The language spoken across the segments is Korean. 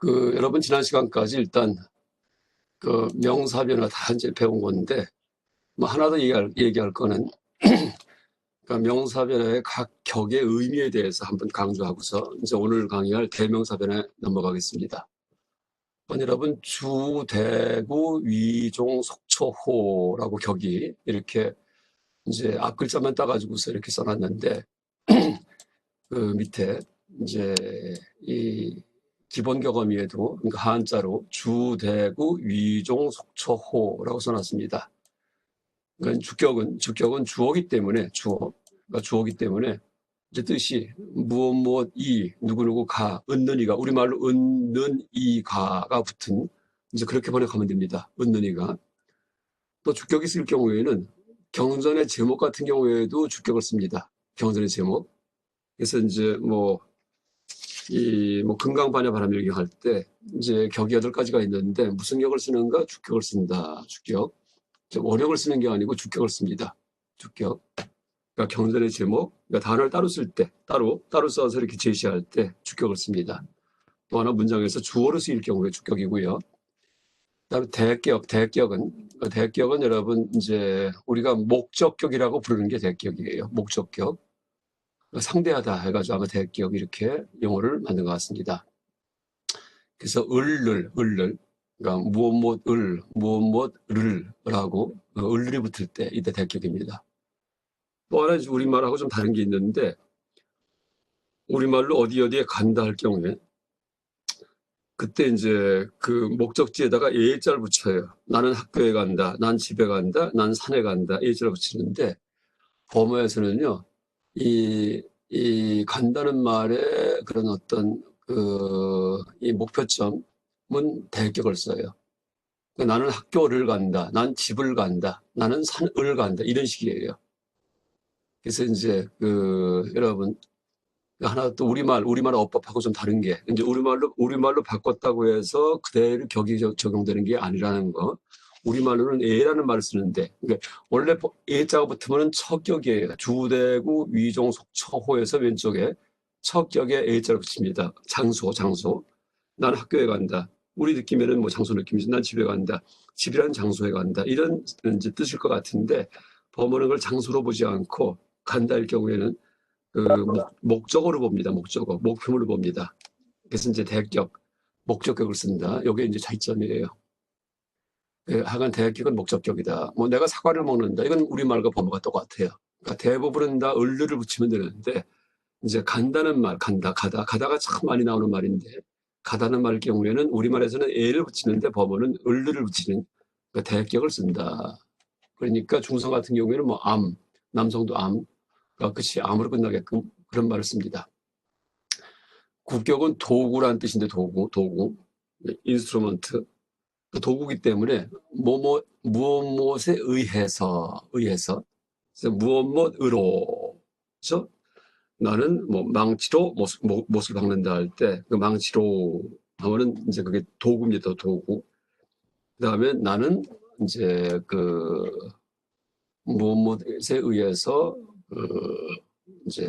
여러분 지난 시간까지 일단 명사변화 다 이제 배운 건데, 뭐 하나 더 얘기할 거는 명사변화의 각 격의 의미에 대해서 한번 강조하고서 이제 오늘 강의할 대명사변화에 넘어가겠습니다. 여러분 주, 대구, 위종, 속초, 호라고 격이 이렇게 이제 앞글자만 따가지고서 이렇게 써놨는데 그 밑에 이제 이 기본 격언위에도 그러니까 한자로 주, 대구, 위종, 속초, 호라고 써놨습니다. 그러니까 주격은 주어기 때문에 그러니까 주어기 때문에 이제 뜻이 무엇 이 누구누구 가 은는 이가 우리말로 은는 이 가가 붙은 이제 그렇게 번역하면 됩니다. 은는 이가. 또 주격이 쓸 경우에는 경전의 제목 같은 경우에도 주격을 씁니다. 경전의 제목. 그래서 이제 금강반야 바람일기 할 때 이제 격이 8가지가 있는데 무슨 격을 쓰는가? 주격을 쓴다. 주격. 원형을 쓰는 게 아니고 주격을 씁니다. 주격. 그러니까 경전의 제목, 그러니까 단어를 따로 쓸 때, 따로 써서 이렇게 제시할 때 주격을 씁니다. 또 하나 문장에서 주어로 쓰일 경우에 주격이고요. 그다음에 대격은 여러분 이제 우리가 목적격이라고 부르는 게 대격이에요. 목적격. 상대하다 해가지고 아마 대격 이렇게 용어를 만든 것 같습니다. 그래서 그러니까 무엇을라고 을이 붙을 때 이때 대격입니다. 또 하나 우리말하고 좀 다른 게 있는데 우리말로 어디에 간다 할 경우에 그때 이제 그 목적지에다가 예자를 붙여요. 나는 학교에 간다, 난 집에 간다, 난 산에 간다 예자를 붙이는데 범어에서는요 이 간다는 말에 그런 어떤 이 목표점은 대격을 써요. 그러니까 나는 학교를 간다, 난 집을 간다, 나는 산을 간다 이런 식이에요. 그래서 이제 여러분 하나 또 우리말 어법하고 좀 다른 게 이제 우리말로 바꿨다고 해서 그대로 격이 적용되는 게 아니라는 거. 우리말로는 애라는 말을 쓰는데 그러니까 원래 애자가 붙으면 첫 격이에요. 주대구 위종 속초호에서 왼쪽에 첫 격에 애자를 붙입니다. 장소. 난 학교에 간다. 우리 느낌에는 장소 느낌이지. 난 집에 간다. 집이라는 장소에 간다. 이런 이제 뜻일 것 같은데 범어는 그걸 장소로 보지 않고 간다일 경우에는 목적어로 봅니다. 목표물로 봅니다. 그래서 이제 대격, 목적격을 쓴다. 이게 이제 차이점이에요. 하여간 대격은 목적격이다. 내가 사과를 먹는다. 이건 우리말과 범어가 똑같아요. 그러니까 대부분은 다 을를 붙이면 되는데 이제 간다는 말, 가다가 참 많이 나오는 말인데 가다는 말일 경우에는 우리말에서는 애를 붙이는데 범어는 을을 붙이는 그러니까 대격을 쓴다. 그러니까 중성 같은 경우에는 남성도 끝이 암으로 끝나게끔 그런 말을 씁니다. 국격은 도구라는 뜻인데 도구, 인스트루먼트, 도구기 때문에 무엇에 의해서 그래서 무엇으로 그래서 나는 망치로 못을 박는다 할 때 그 망치로 하면은 이제 그게 도구입니다. 도구. 그다음에 나는 이제 무엇에 의해서 이제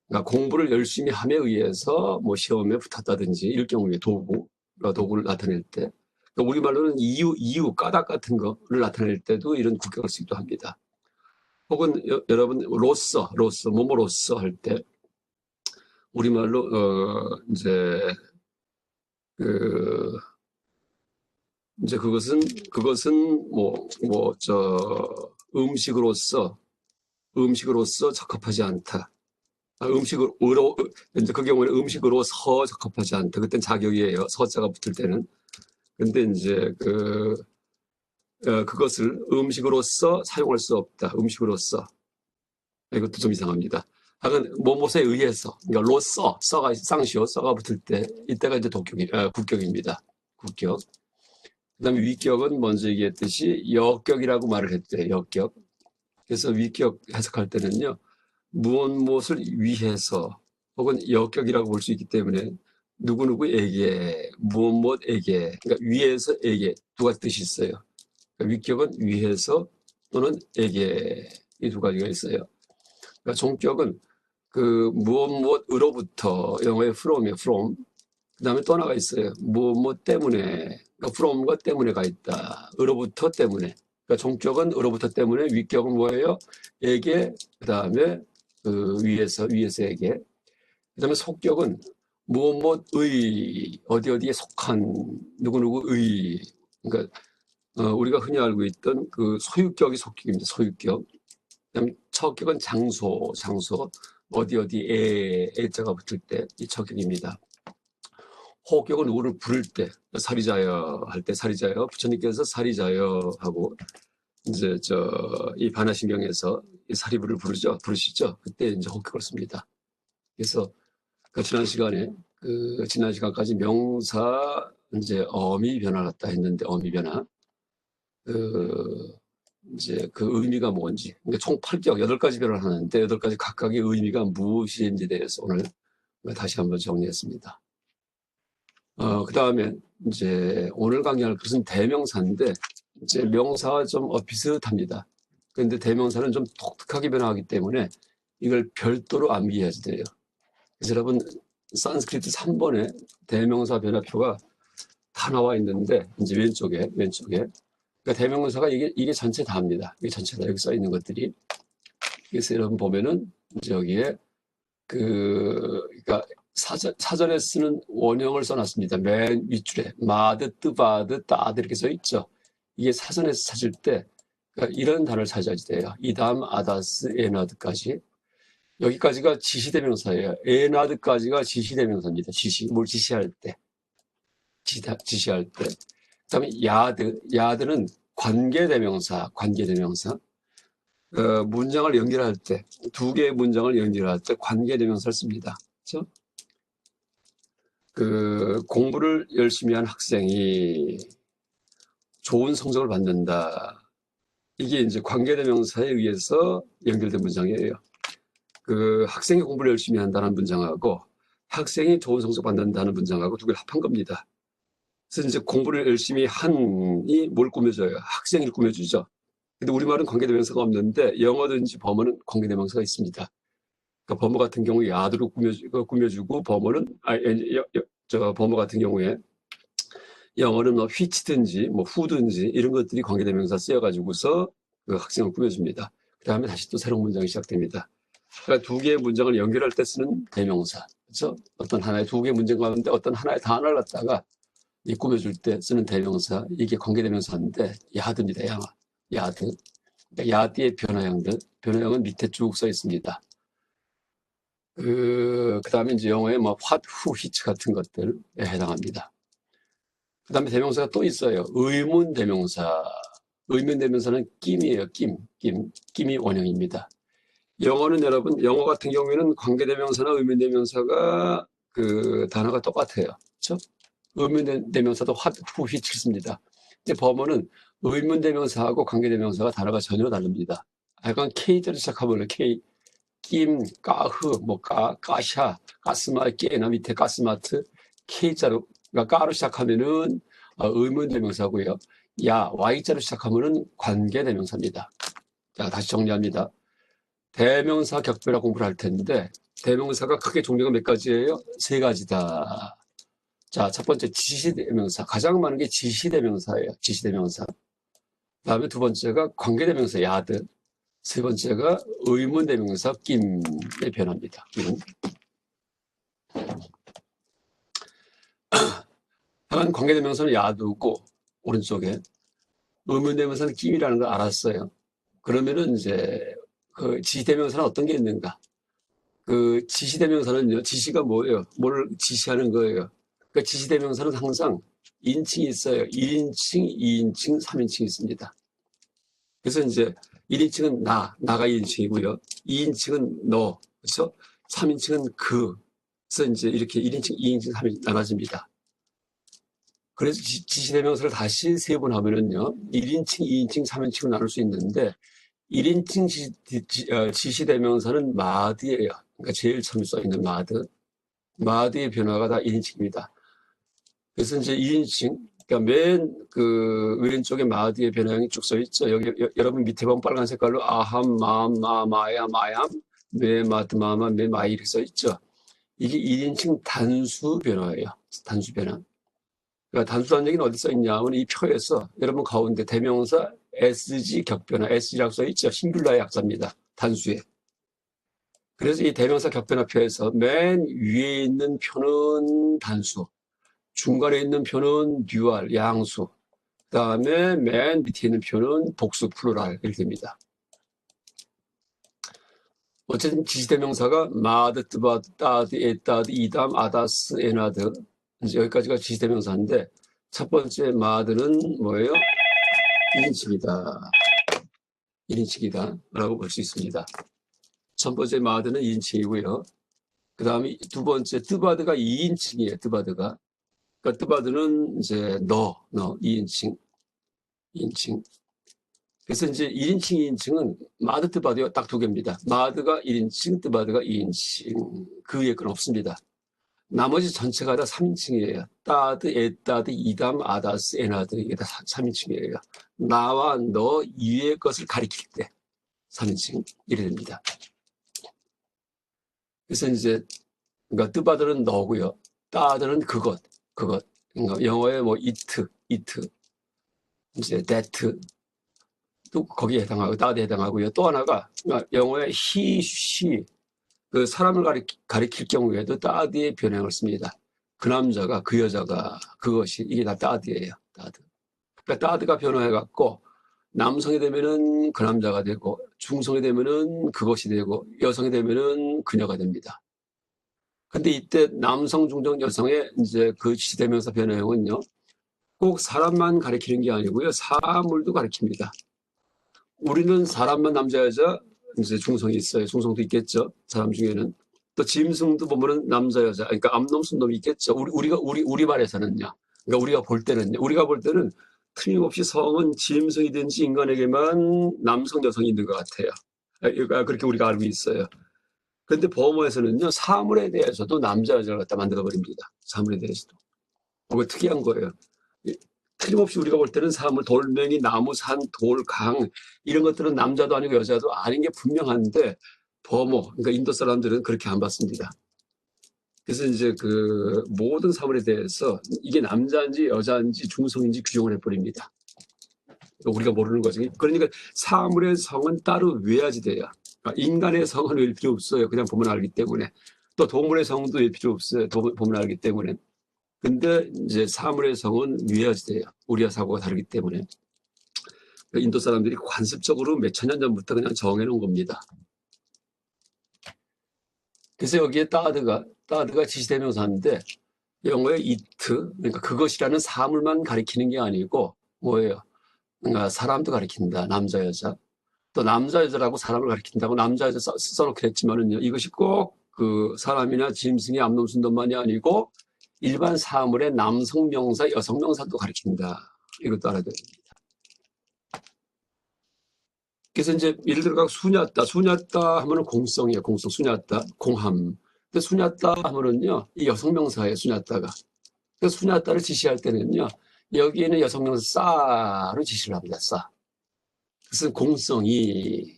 그러니까 공부를 열심히 함에 의해서 시험에 붙었다든지 이럴 경우에 도구를 나타낼 때 그러니까 우리말로는 이유 까닭 같은 거를 나타낼 때도 이런 국격을 쓰기도 합니다. 혹은 여러분 뭐뭐로서 할 때 우리말로 이제 그것은 음식으로서 적합하지 않다. 음식으로 이제 그 경우에는 음식으로서 적합하지 않다. 그땐 자격이에요. 서자가 붙을 때는. 근데 이제 그것을 음식으로서 사용할 수 없다. 음식으로서. 이것도 좀 이상합니다. 하여간 뭐뭐에 의해서 그러니까 써가 쌍시오 써가 붙을 때 이때가 이제 국격입니다. 국격. 그다음에 위격은 먼저 얘기했듯이 역격이라고 말을 했대요. 역격. 그래서 위격 해석할 때는요. 무엇을 위해서 혹은 역격이라고 볼 수 있기 때문에 누구누구에게 무엇에게 그러니까 위해서에게 두 가지 뜻이 있어요. 그러니까 위격은 위해서 또는 에게 이 두 가지가 있어요. 그러니까 종격은 무엇으로부터 영어의 from 그 다음에 또 하나가 있어요. 뭐 때문에, 그러니까 from가 때문에가 있다. 으로부터 때문에. 그러니까 종격은 으로부터 때문에, 위격은 뭐예요? 에게, 그 다음에 그 위에서에게. 그 다음에 속격은 무엇의, 어디에 속한, 누구의. 그러니까 우리가 흔히 알고 있던 그 소유격이 속격입니다. 소유격. 그다음에 처격은 장소, 어디에 애자가 붙을 때 이 처격입니다. 호격은 누구를 부를 때, 사리자여 할 때 사리자여, 부처님께서 사리자여 하고 이제 이 반야신경에서 이 사리부를 부르시죠. 그때 이제 호격을 씁니다. 그래서 그 지난 시간까지 명사 이제 어미 변화났다 했는데, 어미 변화 이제 그 의미가 뭔지, 그러니까 총 8격 8가지 변화를 하는데 8가지 각각의 의미가 무엇인지에 대해서 오늘 다시 한번 정리했습니다. 그 다음에 이제 오늘 강의할 것은 대명사인데, 이제 명사와 좀 비슷합니다. 그런데 대명사는 좀 독특하게 변화하기 때문에 이걸 별도로 암기해야 돼요. 그래서 여러분 산스크리트 3번에 대명사 변화표가 다 나와 있는데, 이제 왼쪽에 그러니까 대명사가 이게 전체 다입니다. 이게 전체 다 여기 써 있는 것들이. 그래서 여러분 보면은 이제 여기에 그러니까 사전에 쓰는 원형을 써놨습니다. 맨 윗줄에 마드, 뜨바드, 따드 이렇게 써 있죠. 이게 사전에서 찾을 때 그러니까 이런 단어를 찾아야 돼요. 이담, 아다스, 에나드까지. 여기까지가 지시대명사예요. 에나드까지가 지시대명사입니다. 뭘 지시할 때. 지시할 때. 그다음에 야드는 관계대명사. 문장을 연결할 때, 두 개의 문장을 연결할 때 관계대명사를 씁니다. 그렇죠? 공부를 열심히 한 학생이 좋은 성적을 받는다. 이게 이제 관계대명사에 의해서 연결된 문장이에요. 학생이 공부를 열심히 한다는 문장하고 학생이 좋은 성적 받는다는 문장하고 두 개를 합한 겁니다. 그래서 이제 공부를 열심히 한이 뭘 꾸며줘요? 학생을 꾸며주죠. 근데 우리말은 관계대명사가 없는데 영어든지 범어는 관계대명사가 있습니다. 그러니까 범어 같은 경우에 야드로 꾸며주고 범어는 범어 같은 경우에 영어는 뭐 which든지 뭐 who든지 이런 것들이 관계대명사 쓰여가지고서 그 학생을 꾸며줍니다. 그 다음에 다시 또 새로운 문장이 시작됩니다. 그러니까 두 개의 문장을 연결할 때 쓰는 대명사. 그렇죠? 어떤 하나의 두 개의 문장 가운데 어떤 하나의 단어를 갖다가 꾸며줄 때 쓰는 대명사, 이게 관계대명사인데 야드입니다. 야드. 그러니까 야드의 변화형은 밑에 쭉 써 있습니다. 그 다음에 이제 영어에 뭐 what, who, which 같은 것들에 해당합니다. 그 다음에 대명사가 또 있어요. 의문대명사. 의문대명사는 낌이에요. 낌이 원형입니다. 영어는 여러분, 영어 같은 경우에는 관계대명사나 의문대명사가 그 단어가 똑같아요. 그렇죠? 의문대명사도 what, who, which를 씁니다. 근데 범어는 의문대명사하고 관계대명사가 단어가 전혀 다릅니다. 약간 K자로 시작하면 낌, 까흐, 까샤, 가스마, 깨나 밑에 가스마트, K자로, 그러니까 까로 시작하면은 의문대명사고요. Y자로 시작하면은 관계대명사입니다. 자, 다시 정리합니다. 대명사 격변화 공부를 할 텐데, 대명사가 크게 종류가 몇 가지예요? 3가지다. 자, 첫 번째 지시대명사. 가장 많은 게 지시대명사예요. 지시대명사. 그 다음에 두 번째가 관계대명사, 야드. 세 번째가 의문대명사, 낌의 변화입니다. 다만 관계대명사는 야드고, 오른쪽에. 의문대명사는 낌이라는 걸 알았어요. 그러면은 이제 그 지시대명사는 어떤 게 있는가? 그 지시대명사는요, 지시가 뭐예요? 뭘 지시하는 거예요? 그러니까 지시대명사는 항상 인칭이 있어요. 1인칭, 2인칭, 3인칭이 있습니다. 그래서 이제 1인칭은 나가 1인칭이고요. 2인칭은 너, 그렇죠? 3인칭은 그. 그래서 이제 이렇게 1인칭, 2인칭, 3인칭 나눠집니다. 그래서 지시대명사를 다시 세분하면은요, 1인칭, 2인칭, 3인칭을 나눌 수 있는데 1인칭 지시대명사는 마드예요. 그러니까 제일 처음 써 있는 마드의 변화가 다 1인칭입니다. 그래서 이제 2인칭, 그러니까 맨 왼쪽에 마드의 변화형이 쭉 써 있죠. 여기 여러분 밑에 보면 빨간 색깔로 아함, 마암, 마얌, 매, 마드, 마마, 매, 마이 이렇게 써 있죠. 이게 1인칭 단수 변화예요. 단수 변화. 그러니까 단수라는 얘기는 어디 써 있냐면 이 표에서 여러분 가운데 대명사 SG 격변화, SG라고 써 있죠. 싱귤러의 약자입니다. 단수에. 그래서 이 대명사 격변화표에서 맨 위에 있는 표는 단수, 중간에 있는 표는 듀얼, 양수, 그 다음에 맨 밑에 있는 표는 복수, 플루랄 이렇게 됩니다. 어쨌든 지시대명사가 마드, 뜨바드, 따드, 에따드, 이담, 아다스, 에나드 이제 여기까지가 지시대명사인데 첫 번째 마드는 뭐예요? 1인칭이다. 1인칭이다 라고 볼 수 있습니다. 첫 번째 마드는 2인칭이고요. 그 다음에 두 번째 뜨바드가 2인칭이에요. 뜨바드가. 그러니까 뜨바드는 이제 너 2인칭. 그래서 이제 1인칭, 2인칭은 마드, 뜨바드가 딱 두 개입니다. 마드가 1인칭, 뜨바드가 2인칭. 그 위에 건 없습니다. 나머지 전체가 다 3인칭이에요. 따드, 에따드, 이담, 아다스, 에나드 이게 다 3인칭이에요. 나와 너 이외의 것을 가리킬 때 3인칭 이래 됩니다. 그래서 이제 그러니까 뜨바드는 너고요. 따드는 그것. 그러니까 영어에 뭐 it, 이제 that 또 거기에 해당하고 따드에 해당하고요. 또 하나가 그러니까 영어에 he, she 그 사람을 가리킬 경우에도 따드의 변형을 씁니다. 그 남자가, 그 여자가, 그것이 이게 다 따드예요. 따드. 그러니까 따드가 변화해갖고 남성이 되면은 그 남자가 되고 중성이 되면은 그것이 되고 여성이 되면은 그녀가 됩니다. 근데 이때 남성, 중성, 여성의 이제 그 지시대명사 변형은요, 꼭 사람만 가리키는 게 아니고요, 사물도 가리킵니다. 우리는 사람만 남자, 여자, 이제 중성이 있어요. 중성도 있겠죠. 사람 중에는. 또 짐승도 보면은 남자, 여자, 그러니까 암놈, 순놈이 있겠죠. 우리 말에서는요. 그러니까 우리가 볼 때는 틀림없이 성은 짐승이든지 인간에게만 남성, 여성이 있는 것 같아요. 그렇게 우리가 알고 있어요. 그런데 범어에서는요, 사물에 대해서도 남자, 여자를 갖다 만들어버립니다. 사물에 대해서도. 그거 특이한 거예요. 틀림없이 우리가 볼 때는 사물, 돌멩이, 나무, 산, 돌, 강 이런 것들은 남자도 아니고 여자도 아닌 게 분명한데 범어, 그러니까 인도 사람들은 그렇게 안 봤습니다. 그래서 이제 그 모든 사물에 대해서 이게 남자인지 여자인지 중성인지 규정을 해버립니다. 우리가 모르는 거죠. 그러니까 사물의 성은 따로 외야지 돼요. 인간의 성은 외울 필요 없어요. 그냥 보면 알기 때문에. 또 동물의 성도 외울 필요 없어요. 보면 알기 때문에. 근데 이제 사물의 성은 외야지 돼요. 우리와 사고가 다르기 때문에. 인도 사람들이 관습적으로 몇천 년 전부터 그냥 정해놓은 겁니다. 그래서 여기에 따드가 지시대명사인데 영어의 it, 그러니까 그것이라는 사물만 가리키는 게 아니고 뭐예요? 그러니까 사람도 가리킨다. 남자, 여자. 또 남자, 여자라고 사람을 가리킨다고 남자, 여자 써놓긴 했지만은요. 이것이 꼭 그 사람이나 짐승의 암놈, 순놈만이 아니고 일반 사물의 남성 명사, 여성 명사도 가리킨다. 이것도 알아야 됩니다. 그래서 이제 예를 들어 수냐따 하면은 공성이에요. 공성, 수냐따, 공함. 근데 수냐따 하면은요, 이 여성 명사예요. 수냐따가. 그래서 수냐따를 지시할 때는요, 여기에는 여성 명사 싸로 지시를 합니다. 싸. 그래서 공성이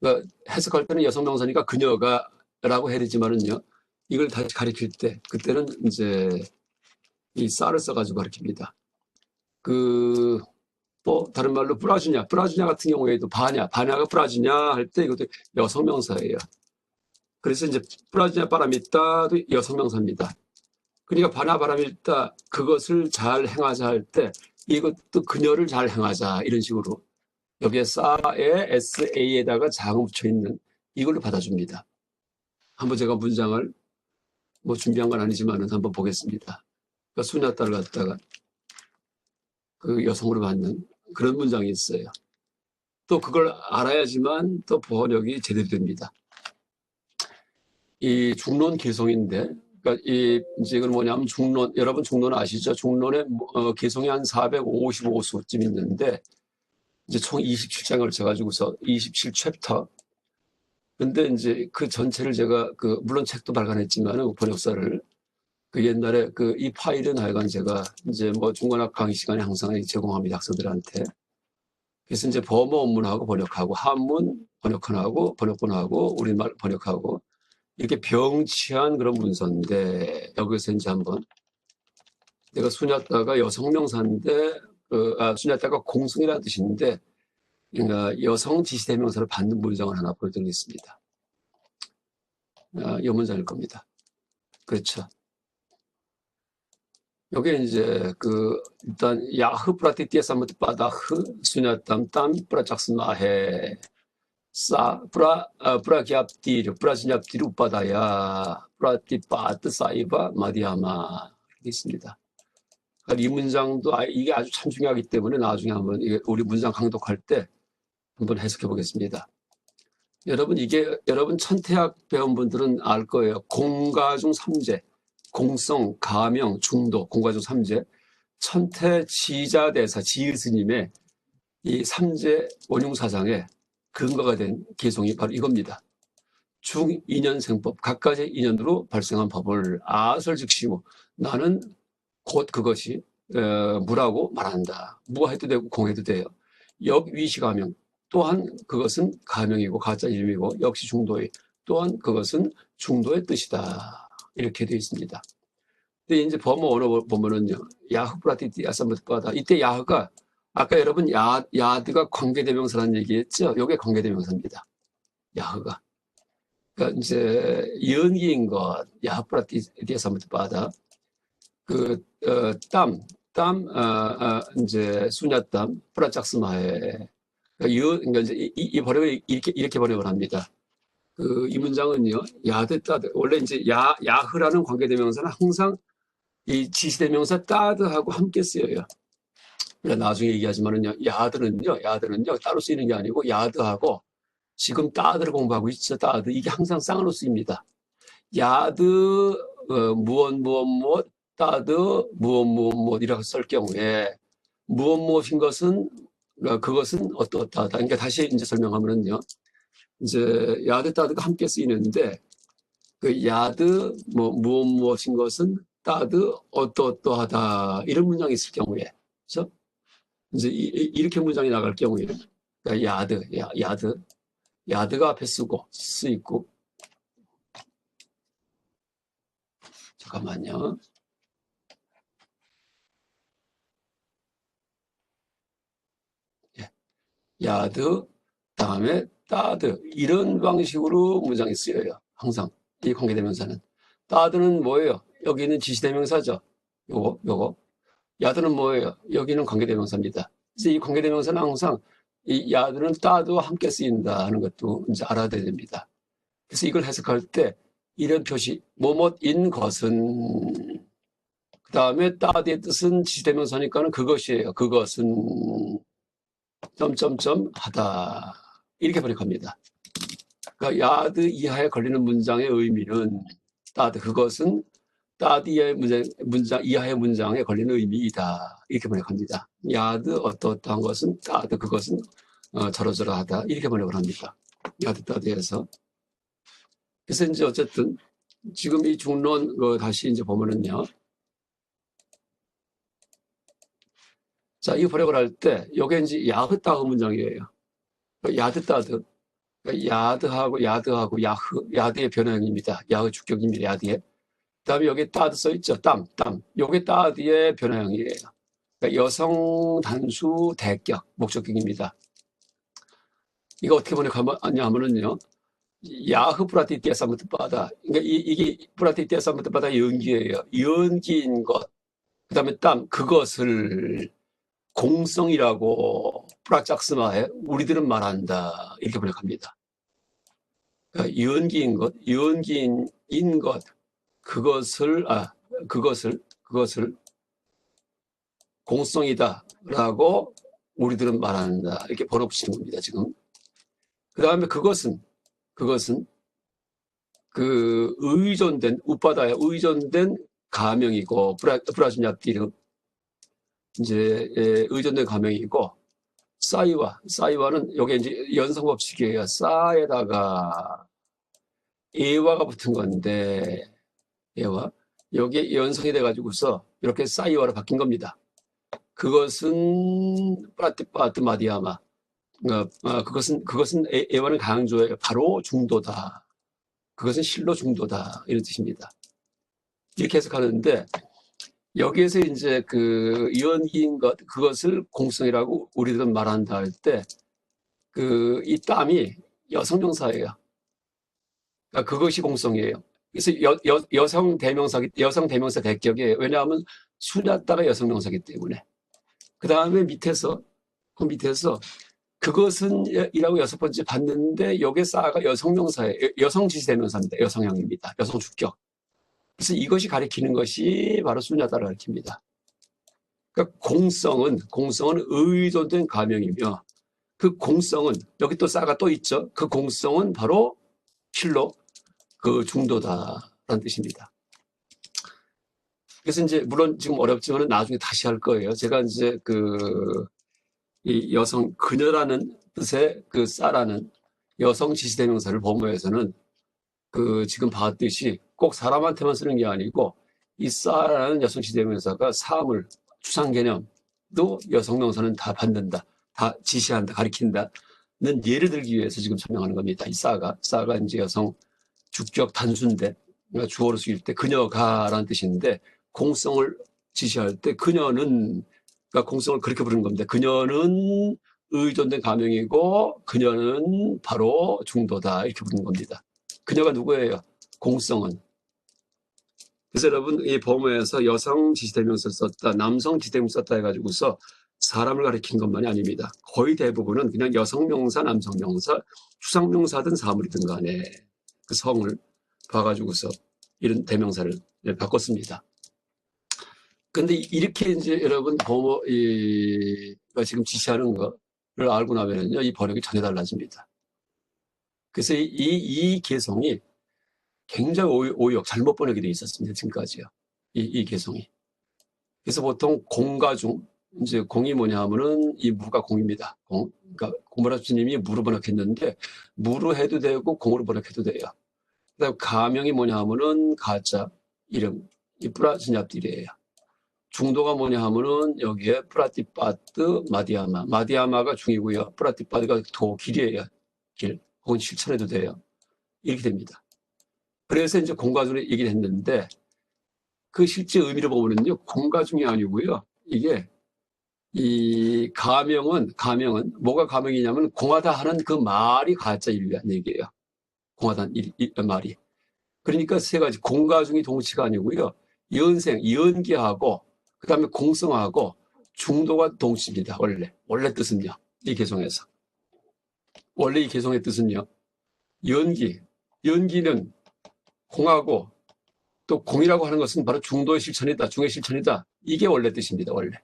그러니까 해석할 때는 여성 명사니까 그녀가라고 해야 되지만은요, 이걸 다시 가리킬 때 그때는 이제 이 싸를 써가지고 가리킵니다. 또 다른 말로 브라주냐 같은 경우에도 바냐가 브라주냐 할 때 이것도 여성 명사예요. 그래서 이제 브라주냐 바람있다도 여성 명사입니다. 그러니까 바람있다 그것을 잘 행하자 할 때 이것도 그녀를 잘 행하자 이런 식으로 여기에 싸에 SA에다가 자음 붙여 있는 이걸로 받아줍니다. 한번 제가 문장을 뭐 준비한 건 아니지만은 한번 보겠습니다. 그러니까 수냐따를 갖다가 그 여성으로 받는 그런 문장이 있어요. 또 그걸 알아야지만 또 번역이 제대로 됩니다. 이 중론 개송인데, 그러니까 이제 이건 뭐냐면 여러분 중론 아시죠? 중론에 개송이 한 455수쯤 있는데, 이제 총 27장을 걸쳐가지고서 27챕터. 근데 이제 그 전체를 제가 물론 책도 발간했지만 번역서를 그 옛날에 이 파일은 하여간 제가 이제 뭐 중간학 강의 시간에 항상 제공합니다. 학생들한테. 그래서 이제 범어 원문하고 번역하고 한문 번역본하고 우리말 번역하고 이렇게 병치한 그런 문서인데, 여기서 이제 한번 내가 수냐따가 여성명사인데, 수냐따가 공성이라는 뜻인데, 그러니까 여성 지시대명사를 받는 문장을 하나 보여드리겠습니다. 이 문장일 겁니다. 그렇죠. 여기 이제 일단 야흐 프라티티에 사무트 바다흐 수냐땀 땀 프라짝스마해 프라기압디르 프라지압디르 우빠다야 프라티빠트 사이바 마디아마 이렇게 있습니다. 이 문장도 이게 아주 참 중요하기 때문에 나중에 한번 우리 문장 강독할 때 한번 해석해 보겠습니다. 여러분 천태학 배운 분들은 알 거예요. 공가중 3제, 공성, 가명, 중도, 공가중 3제, 천태 지자대사 지의스님의 이 3제 원흉사상의 근거가 된 개송이 바로 이겁니다. 중인연생법, 각가지 인연으로 발생한 법을 아설즉시고 나는 곧 그것이 무라고 말한다. 무가 해도 되고 공해도 돼요. 역위시가명, 또한 그것은 가명이고 가짜 이름이고 역시 중도의, 또한 그것은 중도의 뜻이다. 이렇게 되어 있습니다. 근데 이제 범어 언어 보면은요, 야흐 프라티티 아사무트바다. 이때 야흐가 아까 여러분 야드가 관계대명사라는 얘기했죠. 이게 관계대명사입니다. 야흐가. 그러니까 이제 연기인 것, 야흐 프라티티 아사무트바다. 이제 수냐땀 프라짝스마에. 그러니까 이제 이 번역을 이렇게 번역을 합니다. 이 문장은요, 야드 따드. 원래 이제 야흐라는 관계대명사는 항상 이 지시대명사 따드하고 함께 쓰여요. 그러니까 나중에 얘기하지만은요, 야드는요 따로 쓰이는 게 아니고 야드하고 지금 따드를 공부하고 있죠. 따드 이게 항상 쌍으로 쓰입니다. 야드 무엇 따드 무엇 이라고 쓸 경우에 무엇인 것은 그것은 어떠하다. 그러니까 다시 이제 설명하면은요, 이제 야드 따드가 함께 쓰이는데 그 야드 무엇인 것은 따드 어떠하다 이런 문장이 있을 경우에, 그렇죠? 이제 이렇게 문장이 나갈 경우에, 그러니까 야드가 앞에 쓰이고, 잠깐만요. 야드 다음에 따드 이런 방식으로 문장이 쓰여요. 항상 이 관계대명사는. 따드는 뭐예요? 여기는 지시대명사죠. 요거. 야드는 뭐예요? 여기는 관계대명사입니다. 그래서 이 관계대명사는 항상 이 야드는 따드와 함께 쓰인다 하는 것도 이제 알아야 됩니다. 그래서 이걸 해석할 때 이런 표시, 뭐뭐인 것은, 그 다음에 따드의 뜻은 지시대명사니까는 그것이에요. 그것은 점점점 하다. 이렇게 번역합니다. 그러니까 야드 이하에 걸리는 문장의 의미는 그것은 따드 이하의 문장 이하의 문장에 걸리는 의미이다. 이렇게 번역합니다. 야드 어떠한 것은 따드 그것은 저러저러하다. 이렇게 번역을 합니다. 야드 따드에서. 그래서 이제 어쨌든 지금 이 중론 다시 이제 보면은요. 자, 이 번역을 할 때 요게 이제 야흐 따흐 문장이에요. 야드 따드. 야드하고 야드의 변형입니다. 야흐 주격입니다. 야드에. 그다음에 여기 따드 써 있죠. 땀. 요게 따드의 변형이에요. 그러니까 여성 단수 대격 목적격입니다. 이거 어떻게 번역하냐면은요. 야흐 프라티티아 사무트바다. 그러니까 이게 프라티티아 사무트바다 연기예요. 연기인 것. 그다음에 땀 그것을 공성이라고 프라짝스마에 우리들은 말한다. 이렇게 번역합니다. 그러니까 연기인 것, 그것을 공성이다라고 우리들은 말한다. 이렇게 번역 붙이는 겁니다. 지금. 그 다음에 그것은 의존된 우빠다에 의존된 가명이고 브라즈냐띠르 이제 의존된 가명이고 싸이와는 요게 이제 연성법칙이에요. 싸에다가 에와가 붙은 건데 에와 여기에 연성이 돼가지고서 이렇게 싸이와로 바뀐 겁니다. 그것은 프라티파트 마디아마 그것은 에와는 강조예요. 바로 중도다. 그것은 실로 중도다 이런 뜻입니다. 이렇게 해석하는데 여기에서 이제 그 이원기인 것 그것을 공성이라고 우리들은 말한다 할 때 그 이 땀이 여성명사예요. 그러니까 그것이 공성이에요. 그래서 여성 대명사 대격이에요. 왜냐하면 수냐따가 여성명사이기 때문에. 그 다음에 밑에서 그것은 이라고 6번째 봤는데 여기에 싸가 여성명사예요. 여성 지시대명사입니다. 여성형입니다. 여성 주격. 그래서 이것이 가리키는 것이 바로 수냐따를 가리킵니다. 그러니까 공성은 의존된 가명이며 그 공성은 여기 또 싸가 또 있죠. 그 공성은 바로 실로 그 중도다라는 뜻입니다. 그래서 이제 물론 지금 어렵지만 나중에 다시 할 거예요. 제가 이제 이 여성 그녀라는 뜻의 그 싸라는 여성 지시대명사를 범어에서는 그 지금 봤듯이 꼭 사람한테만 쓰는 게 아니고 이 싸라는 여성 지시대명사가 사물, 추상 개념도 여성명사는 다 받는다, 다 지시한다, 가리킨다는 예를 들기 위해서 지금 설명하는 겁니다. 이 싸가 이제 여성 주격 단수인데 주어로 쓰일 때 그녀가라는 뜻인데 공성을 지시할 때 그녀는 그러니까 공성을 그렇게 부르는 겁니다. 그녀는 의존된 가명이고 그녀는 바로 중도다 이렇게 부르는 겁니다. 그녀가 누구예요? 공성은. 그래서 여러분 이 범어에서 여성 지시대명사를 썼다, 남성 지시대명사 썼다 해가지고서 사람을 가리킨 것만이 아닙니다. 거의 대부분은 그냥 여성명사, 남성명사, 추상명사든 사물이든 간에 그 성을 봐가지고서 이런 대명사를 바꿨습니다. 근데 이렇게 이제 여러분 범어가 지금 지시하는 거를 알고 나면요, 이 번역이 전혀 달라집니다. 그래서 이 개성이 굉장히 잘못 번역이 되어 있었습니다. 지금까지요. 이 개성이. 그래서 보통 공과 중, 이제 공이 뭐냐 하면은 이 무가 공입니다. 그러니까 고모라 주님이 무로 번역했는데 무로 해도 되고 공으로 번역해도 돼요. 그다음 가명이 뭐냐 하면은 가짜 이름 이 프라시냐띠리예요. 중도가 뭐냐 하면은 여기에 프라티파트 마디아마가 중이고요. 프라티파트가 길이에요. 길 혹은 실천해도 돼요. 이렇게 됩니다. 그래서 이제 공과 중에 얘기를 했는데 그 실제 의미를 보면은요 공과 중이 아니고요. 이게 이 가명은 뭐가 가명이냐면 공하다 하는 그 말이 가짜를 위한 얘기예요. 공하다는 말이. 그러니까 세 가지 공과 중이 동치가 아니고요. 연기하고 그다음에 공성하고 중도가 동치입니다. 원래 뜻은요. 이 개성에서. 원래 이 개성의 뜻은요. 연기는 공하고 또 공이라고 하는 것은 바로 중도의 실천이다. 중의 실천이다. 이게 원래 뜻입니다. 원래.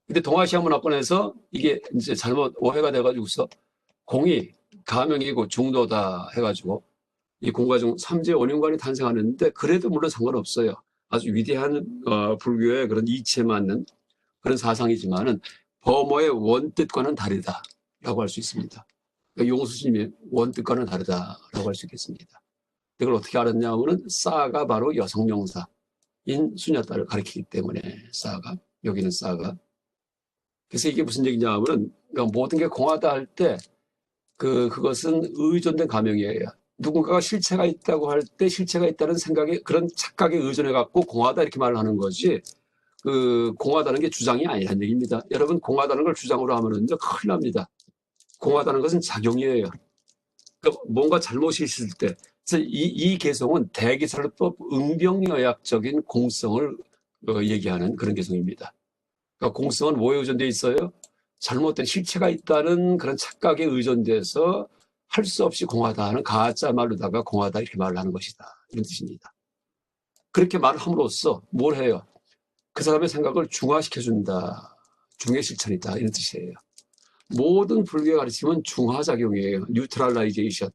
근데 동아시아 문화권에서 이게 이제 잘못 오해가 돼가지고서 공이 가명이고 중도다 해가지고 이 공과중 삼재 원흉관이 탄생하는데 그래도 물론 상관없어요. 아주 위대한 불교의 그런 이치에 맞는 그런 사상이지만은 범어의 원뜻과는 다르다라고 할 수 있습니다. 그러니까 용수님의 원뜻과는 다르다라고 할 수 있겠습니다. 이걸 어떻게 알았냐면은 싸가 바로 여성명사인 수냐따를 가리키기 때문에 싸가 여기는 싸가. 그래서 이게 무슨 얘기냐 하면은 그러니까 모든 게 공하다 할 때 그것은 의존된 가명이에요. 누군가가 실체가 있다고 할 때 실체가 있다는 생각에 그런 착각에 의존해 갖고 공하다 이렇게 말을 하는 거지 공하다는 게 주장이 아니라는 얘기입니다. 여러분 공하다는 걸 주장으로 하면은요 큰일 납니다. 공하다는 것은 작용이에요. 그러니까 뭔가 잘못이 있을 때 그래서 이 개성은 대기설법 응병여약적인 공성을 얘기하는 그런 개성입니다. 그러니까 공성은 뭐에 의존되어 있어요? 잘못된 실체가 있다는 그런 착각에 의존돼서 할 수 없이 공하다 하는 가짜 말로다가 공하다 이렇게 말을 하는 것이다. 이런 뜻입니다. 그렇게 말을 함으로써 뭘 해요? 그 사람의 생각을 중화시켜준다. 중의 실천이다. 이런 뜻이에요. 모든 불교의 가르침은 중화작용이에요. 뉴트럴라이제이션.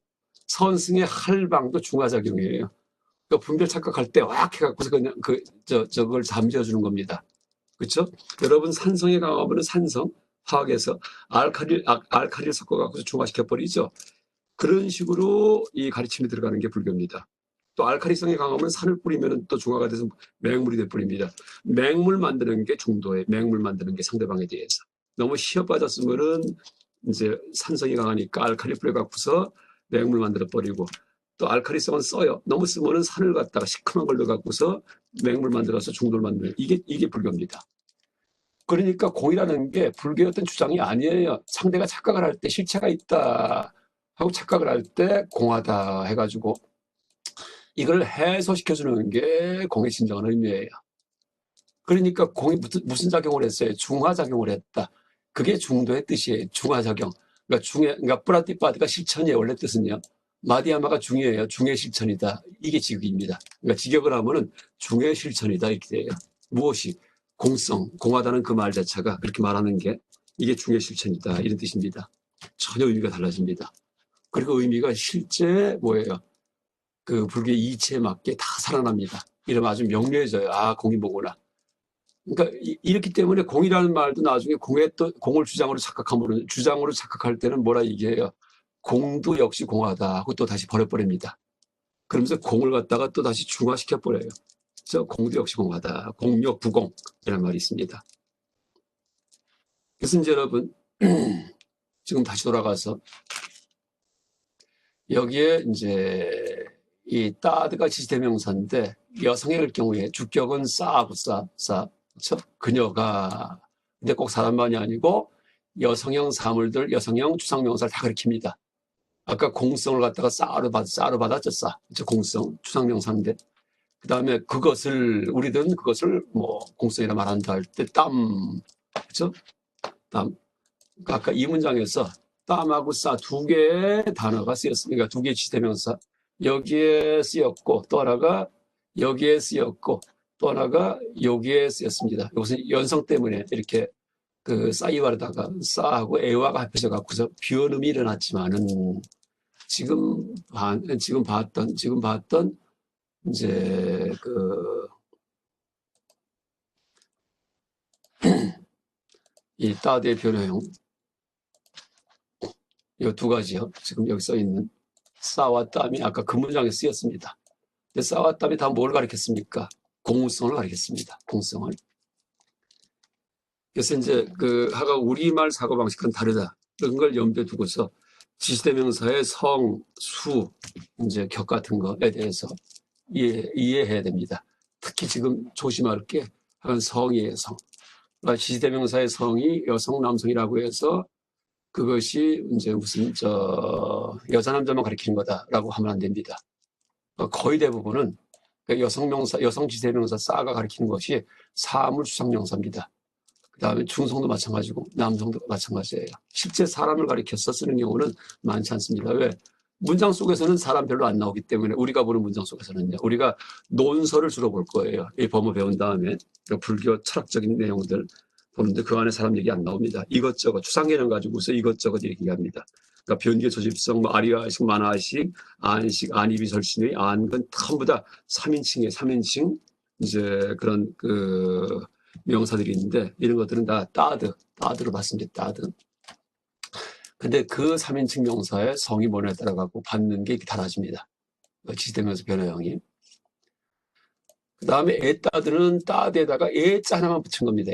선승의 할방도 중화작용이에요. 그러니까 분별 착각할 때 왁 해갖고서 그냥 저걸 잠재워주는 겁니다. 그렇죠? 여러분 산성에 강하면 산성 화학에서 알칼리를 섞어갖고 중화시켜버리죠. 그런 식으로 이 가르침이 들어가는 게 불교입니다. 또 알칼리성이 강하면 산을 뿌리면 또 중화가 돼서 맹물이 돼버립니다. 맹물 만드는 게 중도에 맹물 만드는 게 상대방에 대해서. 너무 시어 빠졌으면은 이제 산성이 강하니까 알칼리 뿌려갖고서 맹물 만들어 버리고 또 알칼리성은 써요. 너무 쓰면은 산을 갖다가 시큼한 걸 넣어갖고서 맹물 만들어서 중도를 만드는 이게 불교입니다. 그러니까 공이라는 게 불교의 어떤 주장이 아니에요. 상대가 착각을 할 때 실체가 있다 하고 착각을 할 때 공하다 해가지고 이걸 해소시켜주는 게 공의 진정한 의미예요. 그러니까 공이 무슨 작용을 했어요? 중화작용을 했다. 그게 중도의 뜻이에요. 중화작용. 그러니까 프라티파드가 실천이에요. 원래 뜻은요. 마디야마가 중이에요. 중의 실천이다. 이게 직역입니다. 그러니까 직역을 하면은 중의 실천이다 이렇게 돼요. 무엇이? 공성, 공하다는 그 말 자체가 그렇게 말하는 게 이게 중의 실천이다 이런 뜻입니다. 전혀 의미가 달라집니다. 그리고 의미가 실제 뭐예요? 그 불교의 이치에 맞게 다 살아납니다. 이러면 아주 명료해져요. 아, 공이 뭐구나. 그러니까 이렇기 때문에 공이라는 말도 나중에 공을 주장으로 착각할 때는 뭐라 얘기해요? 공도 역시 공하다 하고 또 다시 버려버립니다. 그러면서 공을 갖다가 또 다시 중화시켜버려요. 그래서 공도 역시 공하다. 공력 부공 이런 말이 있습니다. 그래서 이제 여러분 지금 다시 돌아가서 여기에 이제 이 따드가 지시대명사인데 여성의 경우에 주격은 싸. 그렇죠? 그녀가. 근데 꼭 사람만이 아니고 여성형 사물들, 여성형 추상명사를 다 가리킵니다. 아까 공성을 갖다가 싸로 받았죠, 싸. 그렇죠? 공성, 추상명사인데. 그 다음에 우리들은 그것을 뭐 공성이라 말한다 할 때 땀. 그렇죠? 땀. 그러니까 아까 이 문장에서 땀하고 싸 두 개의 단어가 쓰였습니다. 두 개의 지시대명사. 여기에 쓰였고 또 하나가 여기에 쓰였고 또 하나가 여기에 쓰였습니다. 이것은 연성 때문에 이렇게 그 싸이와르다가 싸하고 에와가 합해져 갖고서 비원음이 일어났지만은 지금 봤던 이제 이 따드의 변화형 이 두 가지요. 지금 여기 써 있는 싸와 땀이 아까 그 문장에 쓰였습니다. 근데 싸와 땀이 다 뭘 가리켰습니까? 공성을 가리켰습니다. 공성을. 그래서 이제 하가 우리말 사고방식과는 다르다. 그런 걸 염두에 두고서 지시대명사의 성, 수, 이제 격 같은 거에 대해서 이해해야 됩니다. 특히 지금 조심할 게 성이에요, 성. 그러니까 지시대명사의 성이 여성, 남성이라고 해서 그것이 이제 무슨 여자 남자만 가리키는 거다라고 하면 안 됩니다. 거의 대부분은 여성 지시대명사 싸가 가리키는 것이 사물 추상명사입니다. 그 다음에 중성도 마찬가지고 남성도 마찬가지예요. 실제 사람을 가리켜서 쓰는 경우는 많지 않습니다. 왜? 문장 속에서는 사람 별로 안 나오기 때문에 우리가 보는 문장 속에서는요. 우리가 논설을 주로 볼 거예요. 이 법을 배운 다음에 불교 철학적인 내용들 보는데 그 안에 사람 얘기 안 나옵니다. 이것저것 추상개념 가지고서 이것저것 얘기합니다. 그러니까 변계 조집성, 아리아식, 만화식, 안식, 안이비설신의 안건 전부 다 3인칭이에요. 3인칭 이제 그런 명사들이 있는데 이런 것들은 다 따드로 봤습니다. 따드. 근데 그 3인칭 명사의 성이 뭐냐에 따라 갖고 받는 게 달라집니다. 지시되면서 변화형이. 그 다음에 애따드는 따드에다가 애자 하나만 붙인 겁니다.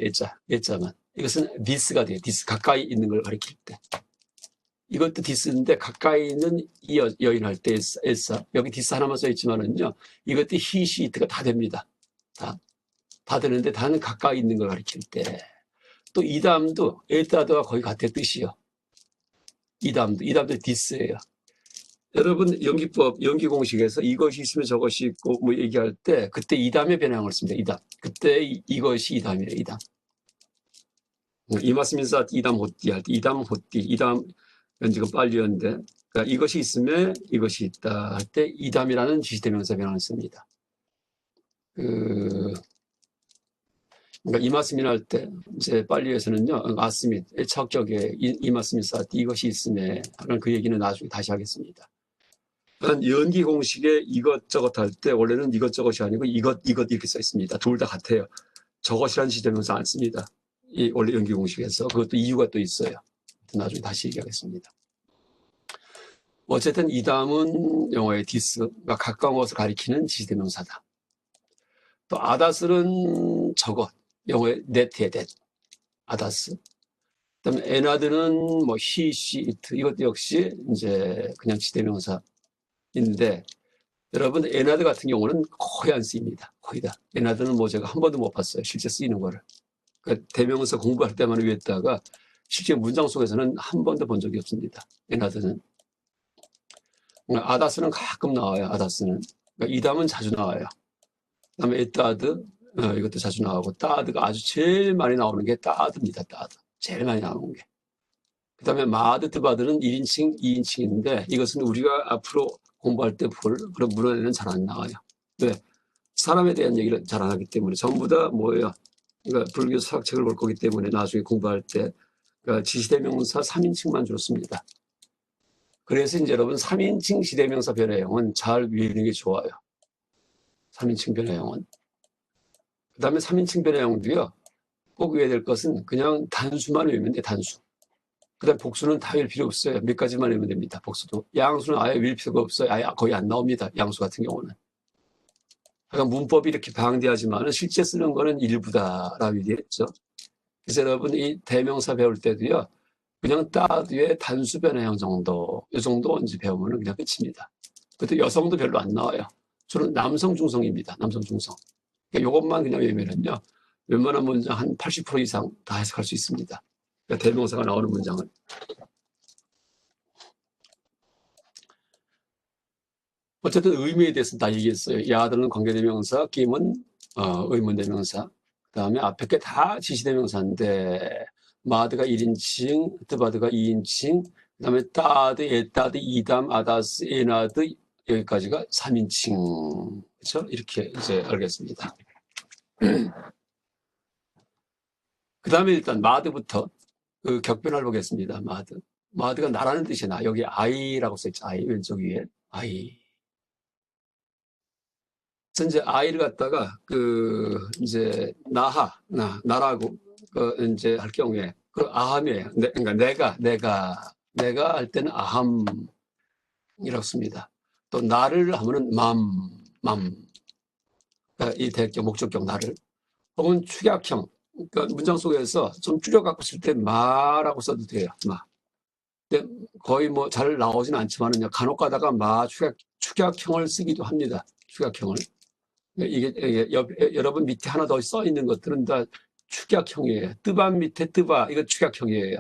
애자만. 이것은 디스가 돼요. 디스. 가까이 있는 걸 가리킬 때. 이것도 디스인데 가까이 있는 이 여인 할 때 애사. 여기 디스 하나만 써 있지만은요. 이것도 he, she, it가 다 됩니다. 다 되는데 다는 가까이 있는 걸 가리킬 때. 또 이담도 애따드와 거의 같은 뜻이요. 이담도 디스예요. 여러분 연기 공식에서 이것이 있으면 저것이 있고 뭐 얘기할 때 그때 이담의 변형을 씁니다. 이담. 그때 이것이 이담이에요. 이담. 이마스민사 이담 호띠 할 때 이담 호띠 이담 연지가 빨리였는데 그러니까 이것이 있으면 이것이 있다 할 때 이담이라는 지시대명사 변형을 씁니다. 그러니까 이마스민 할 때 이제 빨리에서는요 아스민 척격에 이마스민사 이것이 있으면 하는 그 얘기는 나중에 다시 하겠습니다. 연기 공식에 이것저것 할 때 원래는 이것저것이 아니고 이것 이렇게 써 있습니다. 둘 다 같아요. 저것이라는 지시되면서 안 씁니다. 원래 연기 공식에서 그것도 이유가 또 있어요. 나중에 다시 얘기하겠습니다. 어쨌든 이담은 영어의 디스가 가까운 것을 가리키는 지시대명사다. 또 아다스는 저것, 영어의 net의 that, 아다스. 그다음에 에나드는 뭐 he, she, it 이것도 역시 이제 그냥 지시대명사. 있는데 여러분 에나드 같은 경우는 거의 안 쓰입니다. 거의 다. 에나드는 뭐 제가 한 번도 못 봤어요. 실제 쓰이는 거를. 그러니까 대명사 공부할 때만 외웠다가 실제 문장 속에서는 한 번도 본 적이 없습니다. 에나드는. 아다스는 가끔 나와요. 아다스는. 그러니까 이담은 자주 나와요. 그다음에 에따드 이것도 자주 나오고 따드가 아주 제일 많이 나오는 게 따드입니다. 따드. 제일 많이 나오는 게. 그다음에 마드 드바드는 1인칭, 2인칭인데 이것은 우리가 앞으로 공부할 때 볼 그런 문헌에는 잘 안 나와요. 왜? 사람에 대한 얘기를 잘 안 하기 때문에 전부 다 뭐예요? 그러니까 불교 수학책을 볼 거기 때문에 나중에 공부할 때 그러니까 지시대명사 3인칭만 주로 씁니다. 그래서 이제 여러분 3인칭 시대명사 변화형은 잘 외우는 게 좋아요. 3인칭 변화형은. 그 다음에 3인칭 변화형도요. 꼭 외워야 될 것은 그냥 단수만 외우면 돼. 단수. 그 다음에 복수는 다 외울 필요 없어요. 몇 가지만 외우면 됩니다. 복수도. 양수는 아예 외울 필요가 없어요. 아예 거의 안 나옵니다. 양수 같은 경우는. 그러니까 문법이 이렇게 방대하지만 실제 쓰는 거는 일부다라고 얘기했죠. 그래서 여러분 이 대명사 배울 때도요. 그냥 따드의 단수 변화형 정도, 이 정도 이제 배우면 그냥 끝입니다. 그것도 여성도 별로 안 나와요. 주로 남성 중성입니다. 남성 중성. 그러니까 이것만 그냥 외우면요. 웬만한 문장 한 80% 이상 다 해석할 수 있습니다. 그러니까 대명사가 나오는 문장은. 어쨌든 의미에 대해서 다 얘기했어요. 야들은 관계대명사, 김은 의문대명사. 그 다음에 앞에 게 다 지시대명사인데 마드가 1인칭, 드바드가 2인칭, 그 다음에 따드, 에따드, 이담, 아다스, 에나드 여기까지가 3인칭. 그렇죠? 이렇게 이제 알겠습니다. 그 다음에 일단 마드부터 그 격변을 보겠습니다. 마드. 마드가 나라는 뜻이 나. 여기 아이라고 써있죠. 아이 왼쪽 위에 아이. 그래서 이제 아이를 갖다가 그 이제 나라고 그 이제 할 경우에 그 아함이에요. 그러니까 내가 할 때는 아함이라고 씁니다. 또 나를 하면은 맘. 그러니까 이 대격 목적격 나를. 혹은 축약형. 그러니까 문장 속에서 좀 줄여 갖고 쓸 때 마라고 써도 돼요. 마. 근데 거의 뭐 잘 나오진 않지만은요. 간혹 가다가 축약형을 쓰기도 합니다. 축약형을. 이게 여러분 밑에 하나 더 써 있는 것들은 다 축약형이에요. 뜨밤 밑에 뜨바 이거 축약형이에요.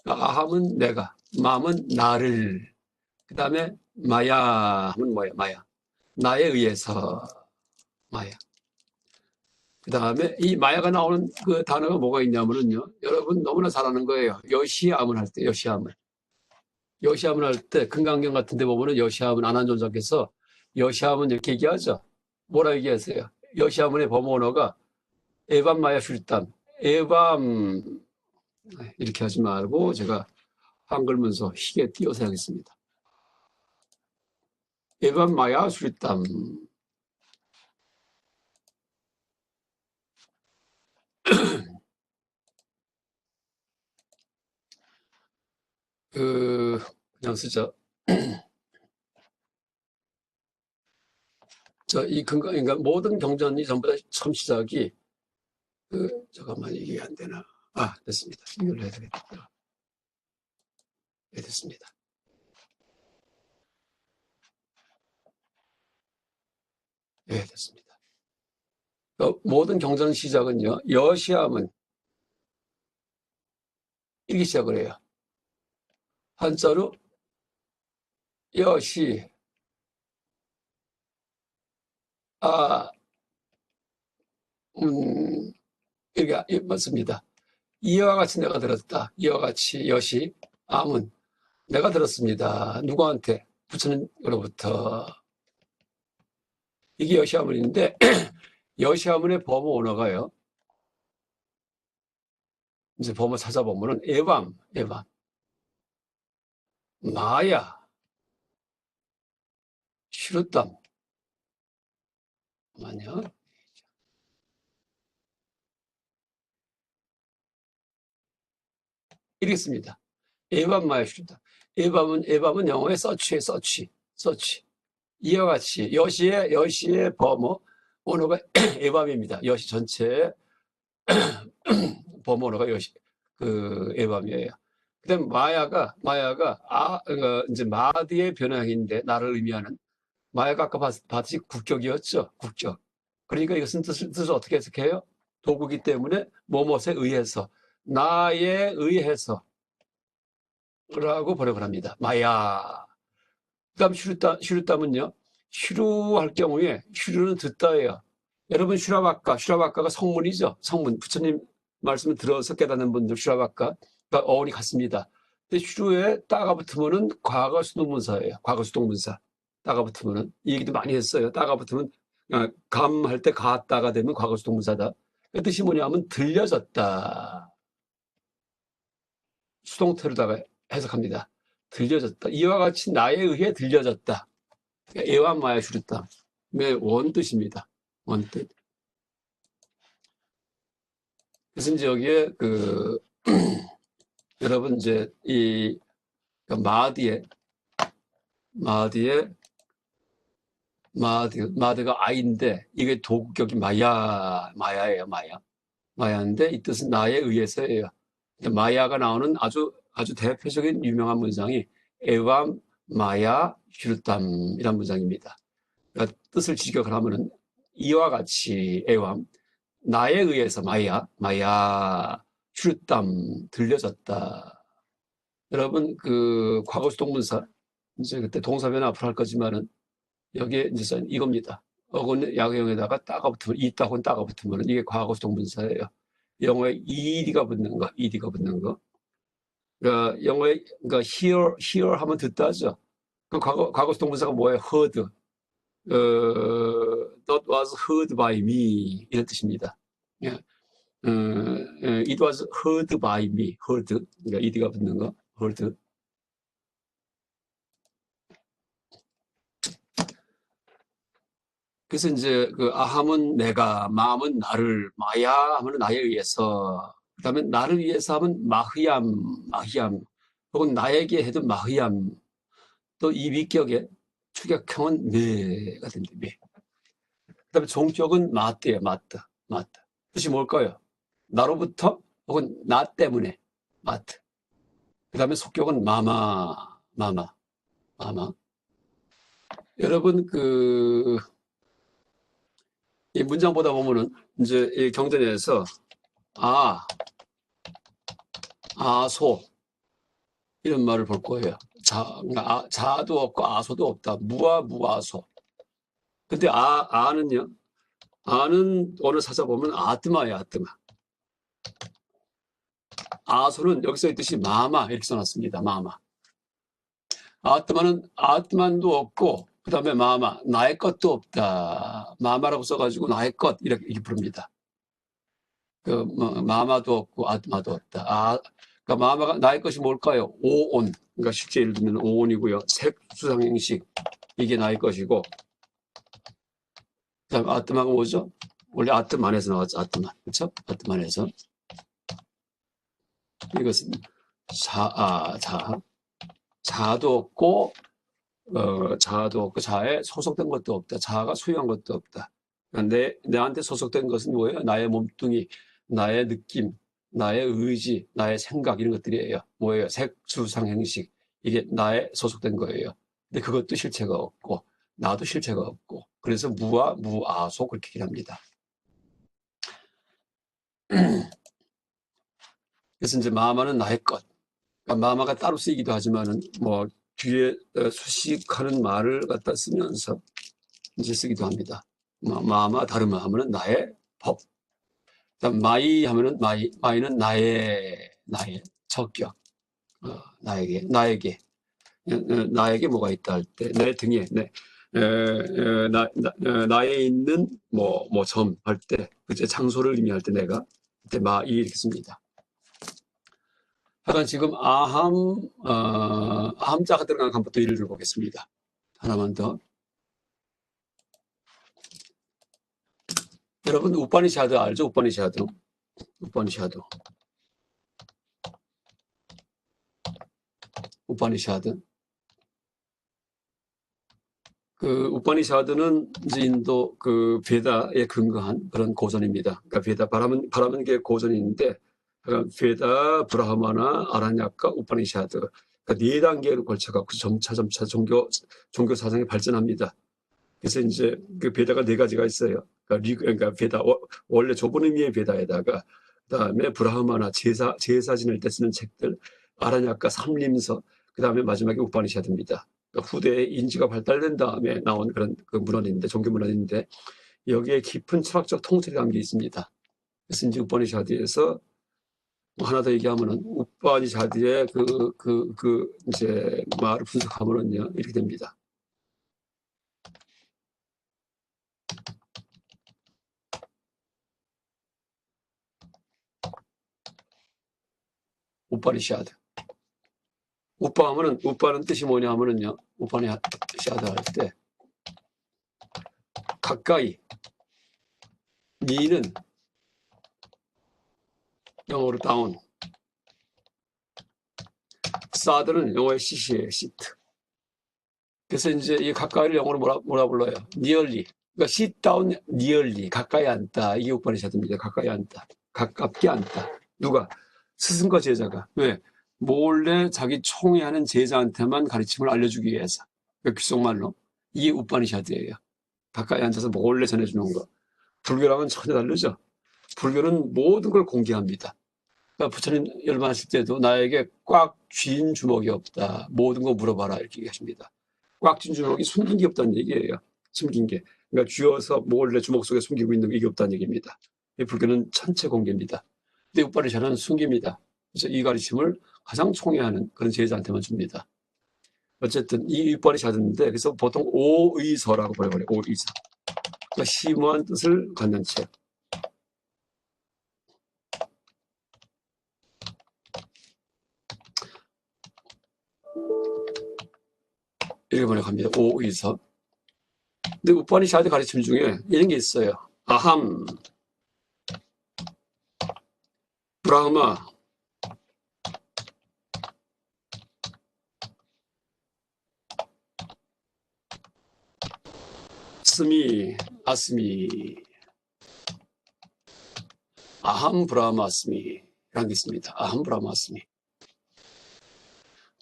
아함은 내가, 맘은 나를, 그 다음에 마야 하면 뭐예요? 마야. 나에 의해서 마야. 그 다음에 이 마야가 나오는 그 단어가 뭐가 있냐면요. 여러분 너무나 잘 아는 거예요. 여시함을 할 때, 여시함을 할 때 금강경 같은 데 보면은 여시함은 안한존자께서 여시함은 이렇게 얘기하죠. 뭐라 얘기하세요? 여시아문의 범어 언어가 에밤 마야 슐담, 에밤 이렇게 하지 말고 제가 한글 문서 희게 띄어서 하겠습니다. 에밤 마야 슐담. 그냥 쓰죠. 이 그러니까 모든 경전이 전부 다 처음 시작이 잠깐만 이게 안 되나? 됐습니다. 이걸로 해야 되겠다. 네, 됐습니다. 네, 됐습니다. 모든 경전 시작은요. 여시함은 이렇게 시작을 해요. 한자로 여시 이게 맞습니다. 이와 같이 내가 들었다. 이와 같이 여시 암은 내가 들었습니다. 누구한테? 부처님으로부터. 이게 여시아문인데 여시아문의 범어 언어가요. 이제 범어 찾아보면은 에밤, 마야, 슈르땀. 잠깐만요. 이렇습니다. 에밤, 마야, 슈르땀. 에밤은 영어의 서치. 이와 같이 여시의 범어 언어가 에밤입니다. 여시 전체의 범어 언어가 에밤이에요. 그다음 마야가 이제 마디의 변형인데 나를 의미하는 마야가 아까 봤듯이 국격이었죠. 국격. 그러니까 이것은 뜻을 어떻게 해석해요? 도구기 때문에 뭐뭇에 의해서 나에 의해서 라고 번역을 합니다. 마야. 그다음 슈르담은요. 슈루할 경우에 슈루는 듣다예요. 여러분 슈라바카가 성문이죠. 성문. 부처님 말씀을 들어서 깨닫는 분들 슈라바카. 그러니까 어원이 같습니다. 근데 슈루에 따가 붙으면은 과거 수동문사예요. 과거 수동문사. 따가 붙으면은 이 얘기도 많이 했어요. 따가 붙으면 감할 때 가따가 되면 과거 수동문사다. 그 뜻이 뭐냐면 들려졌다. 수동태로다가 해석합니다. 들려졌다. 이와 같이 나에 의해 들려졌다. 에완마야 슈르다. 원뜻입니다. 원뜻. 그래서 이제 여기에 여러분 이제 이 마드가 아인데 이게 도구격이 마야예요. 마야인데 이 뜻은 나에 의해서예요. 마야가 나오는 아주 대표적인 유명한 문장이 에완 마야 슈르담이란 문장입니다. 그러니까 뜻을 직역을 하면은 이와 같이 에완 나에 의해서 마야 슈르담 들려졌다. 여러분 과거 수동문사 이제 그때 동사 변화 앞으로 할 거지만은 여기에 이제 이겁니다. 어근 약용에다가 따가 붙으면 이따군 따가 붙으면 이게 과거 수동문사예요. 영어에 ed가 붙는 거. 그러니까 영어에 hear 하면 듣다죠. 그 과거 수동문사가 뭐예요? heard. That was heard by me 이런 뜻입니다. 예. It was heard by me. heard. 그러니까 ed가 붙는 거. heard. 그래서 이제 아함은 내가, 마음은 나를, 마야 하면 나에 의해서, 그 다음에 나를 위해서 하면 마흐얌, 혹은 나에게 해도 마흐얌, 또 이 위격에 추격형은 매가 됩니다. 매. 그 다음에 종격은 마트예요. 마트. 뜻이 뭘까요? 나로부터 혹은 나 때문에 마트. 그 다음에 속격은 마마. 여러분 이 문장 보다 보면은 이제 이 경전에서 아소 이런 말을 볼 거예요. 자도 없고 아소도 없다. 무아소. 근데 아는요. 아는 오늘 찾아보면 아뜨마예요. 아뜨마. 아소는 여기서 있듯이 마마 이렇게 써놨습니다. 마마. 아뜨마는 아뜨만도 없고 그 다음에 마마 나의 것도 없다. 마마라고 써가지고 나의 것 이렇게 부릅니다. 마마도 없고 아뜨마도 없다. 그러니까 마마가 나의 것이 뭘까요? 오온. 그러니까 실제 예를 들면 오온이고요. 색수상행식 이게 나의 것이고 그다음 아뜨마가 뭐죠? 원래 아뜨만에서 나왔죠. 아뜨만. 그렇죠? 아뜨만에서. 이것은 자도 없고 자에 소속된 것도 없다. 자가 소유한 것도 없다. 그러니까 내한테 소속된 것은 뭐예요? 나의 몸뚱이, 나의 느낌, 나의 의지, 나의 생각 이런 것들이에요. 뭐예요? 색수상행식 이게 나에 소속된 거예요. 근데 그것도 실체가 없고 나도 실체가 없고 그래서 무아소 그렇게 얘기합니다. 그래서 이제 마마는 나의 것. 그러니까 마마가 따로 쓰이기도 하지만은 뭐 뒤에 수식하는 말을 갖다 쓰면서 이제 쓰기도 합니다. 마마 다르마 하면은 나의 법. 그다음 마이 하면은 마이는 나의 적격. 나에게 뭐가 있다 할 때 내 등에 나에 있는 점 할 때 그제 장소를 의미할 때 내가 그때 마이 이렇게 씁니다. 하여간 지금 아함자가 들어간 한번 예를 들어보겠습니다. 하나만 더. 여러분 우파니샤드 알죠? 우파니샤드. 우파니샤드는 이제 인도 베다에 근거한 그런 고전입니다. 그러니까 베다 바라는 게 고전인데 그러니까 베다, 브라하마나, 아라냐카, 우파니샤드. 그러니까 4단계로 걸쳐갖고 점차 종교 사상이 발전합니다. 그래서 이제 그 베다가 4가지가 있어요. 그러니까 베다, 원래 좁은 의미의 베다에다가, 그 다음에 브라하마나 제사 지낼 때 쓰는 책들, 아라냐카 삼림서, 그 다음에 마지막에 우파니샤드입니다. 그러니까 후대에 인지가 발달된 다음에 나온 그런 그 문헌인데, 종교 문헌인데, 여기에 깊은 철학적 통찰이 담겨 있습니다. 그래서 이제 우파니샤드에서 하나 더 얘기하면은 우파니샤드의 이제 말을 분석하면은요, 이렇게 됩니다. 우파니샤드. 우파는 뜻이 뭐냐 하면은요, 우파니샤드 할 때, 가까이, 미는 영어로 다운, 사드는 영어의 시시예요, 시트. 그래서 이제 이 가까이를 영어로 뭐라 불러요? nearly. 그러니까 sit down nearly. 가까이 앉다. 이게 우파니샤드입니다. 가까이 앉다. 가깝게 앉다. 누가? 스승과 제자가. 왜? 몰래 자기 총애하는 제자한테만 가르침을 알려주기 위해서. 그러니까 귀속말로. 이게 우파니샤드예요. 가까이 앉아서 몰래 전해주는 거. 불교랑은 전혀 다르죠. 불교는 모든 걸 공개합니다. 그러니까 부처님 열반하실 때도 나에게 꽉 쥔 주먹이 없다. 모든 거 물어봐라. 이렇게 얘기하십니다. 꽉 쥔 주먹이 숨긴 게 없다는 얘기예요. 숨긴 게. 그러니까 쥐어서 몰래 주먹 속에 숨기고 있는 게 없다는 얘기입니다. 이 불교는 전체 공개입니다. 근데 우파니샤드는 숨깁니다. 그래서 이 가르침을 가장 총애하는 그런 제자한테만 줍니다. 어쨌든 이 우파니샤드인데 그래서 보통 오의서라고 부르거든요. 오의서. 그러니까 심오한 뜻을 갖는 책. 이렇게 번역합니다. 오의서. 근데 우파니샤드 가르침 중에 이런 게 있어요. 아함, 브라흐마, 스미, 아스미, 아함, 브라흐마, 아스미 라는 게 있습니다. 아함, 브라흐마, 아스미.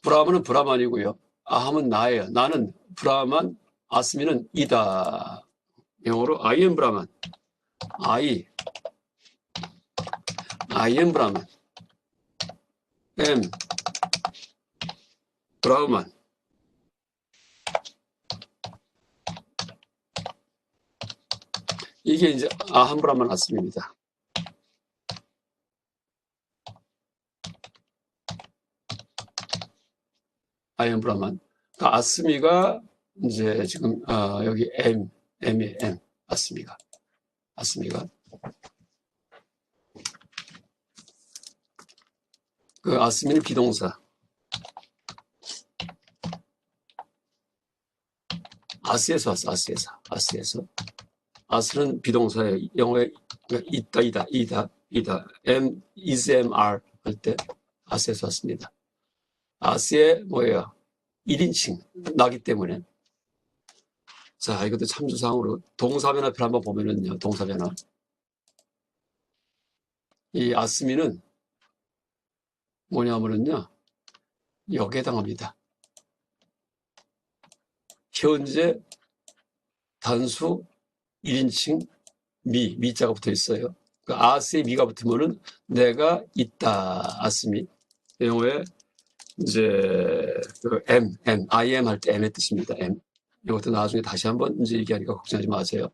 브라흐마는 브라만이고요. 아함은 나예요. 나는 브라만, 아스미는 이다. 영어로 I am 브라만. I am 브라만. am 브라만. 이게 이제 아함 브라만 아스미입니다. I am 브라만. 그러니까 아스미가 이제 지금 여기 M의 M, 아스미가. 그 아스미는 비동사. 아스에서 왔어, 아스에서. 아스는 비동사예요. 영어에 있다. M, is, am, are 할 때 아스에서 왔습니다. 아스의 뭐예요? 1인칭, 나기 때문에. 자, 이것도 참조상으로 동사변화표를 한번 보면은요, 동사변화. 이 아스미는 뭐냐면은요, 여기에 해당합니다. 현재 단수 1인칭 미자가 붙어 있어요. 그 아스에 미가 붙으면은 내가 있다, 아스미. 영어에 이제 그 I am 할 때 M의 뜻입니다. M. 이것도 나중에 다시 한번 이제 얘기하니까 걱정하지 마세요.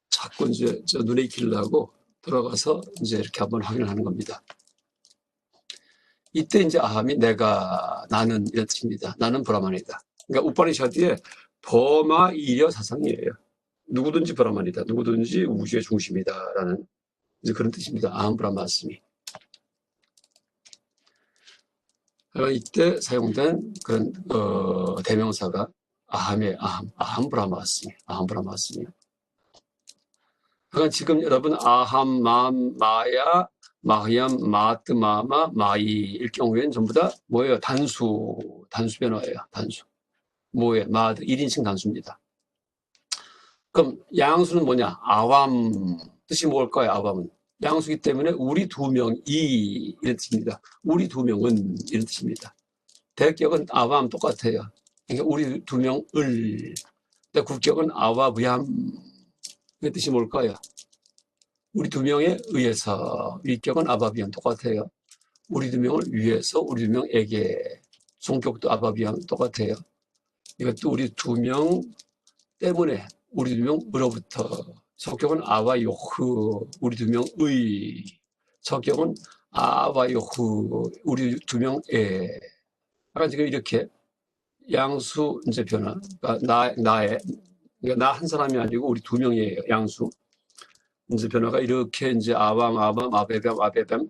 자꾸 이제 저 눈에 익히려고 들어가서 이제 이렇게 한번 확인을 하는 겁니다. 이때 이제 아함이 나는 이런 뜻입니다. 나는 브라만이다. 그러니까 우파니샤드의 버마 이려 사상이에요. 누구든지 브라만이다. 누구든지 우주의 중심이다라는 이제 그런 뜻입니다. 아함 브라마스미. 이때 사용된 그런 대명사가 아함 브라마스미. 그러니까 지금 여러분 아함, 마야, 마히암, 마트, 마마, 마이일 경우에는 전부 다 뭐예요? 단수 변화예요. 단수. 뭐예요? 마드 1인칭 단수입니다. 그럼 양수는 뭐냐? 아밤. 뜻이 뭘까요? 아밤은. 양수기 때문에 우리 두 명이 이런 뜻입니다. 우리 두 명은 이런 뜻입니다. 대격은 아밤 똑같아요. 그러니까 우리 두 명을. 근데 국격은 아와 부얌. 그 뜻이 뭘까요? 우리 두 명에 의해서. 위격은 아바비암 똑같아요. 우리 두 명을 위해서 우리 두 명에게. 종격도 아바비암 똑같아요. 이것도 우리 두 명 때문에 우리 두 명으로부터. 속격은 아와 요흐 우리 두 명의. 적격은 아와 요흐 우리 두 명에. 약간 지금 이렇게 양수 이제 변화. 그러니까 그러니까 나 한 사람이 아니고 우리 두 명이에요. 양수. 이제 변화가 이렇게 이제 아밤, 아밤, 아베뱀, 아베뱀.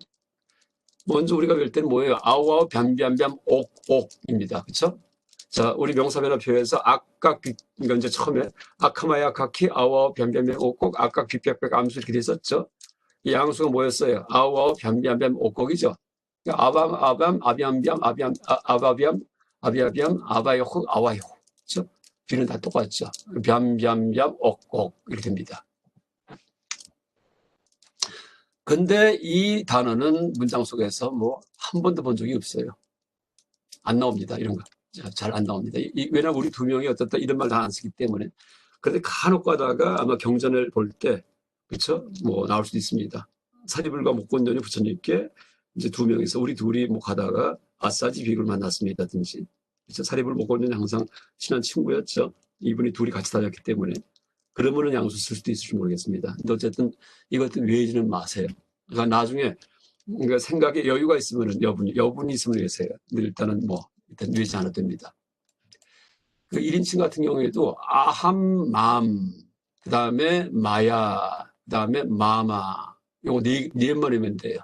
먼저 우리가 볼 때는 뭐예요? 아우아우, 뱀뱀뱀, 옥입니다. 그쵸? 자, 우리 명사변화표에서 악각, 그러니까 이제 처음에 아카마야 카키, 아우아우, 뱀뱀뱀, 옥곡, 악각, 빗백백, 암수 이렇게 됐었죠? 이 양수가 뭐였어요? 아우아우, 뱀뱀뱀, 옥곡이죠? 그러니까 아밤, 아밤, 아비암비암, 아바비암, 아비아비암, 아바요흐, 아와요흐. 그쵸? 뒤는 다 똑같죠? 뱀뱀뱀, 옥곡 이렇게 됩니다. 근데 이 단어는 문장 속에서 뭐 한 번도 본 적이 없어요. 안 나옵니다. 이런 거. 잘 안 나옵니다. 왜냐면 우리 두 명이 어떻다 이런 말 다 안 쓰기 때문에. 그런데 간혹 가다가 아마 경전을 볼 때, 그쵸? 뭐 나올 수도 있습니다. 사리불과 목곤전이 부처님께 이제 두 명이서 우리 둘이 뭐 가다가 아싸지 비굴 만났습니다든지. 그쵸? 사리불 목곤전이 항상 친한 친구였죠. 이분이 둘이 같이 다녔기 때문에. 그러면은 양수 쓸 수도 있을지 모르겠습니다. 근데 어쨌든 이것도 외우지는 마세요. 그러니까 나중에 그러니까 생각에 여유가 있으면은 여분이 있으면 외세요. 근데 일단은 일단 외지 않아도 됩니다. 그 1인칭 같은 경우에도 아함, 맘, 그 다음에 마야, 그 다음에 마마. 요거 네 번이면 돼요.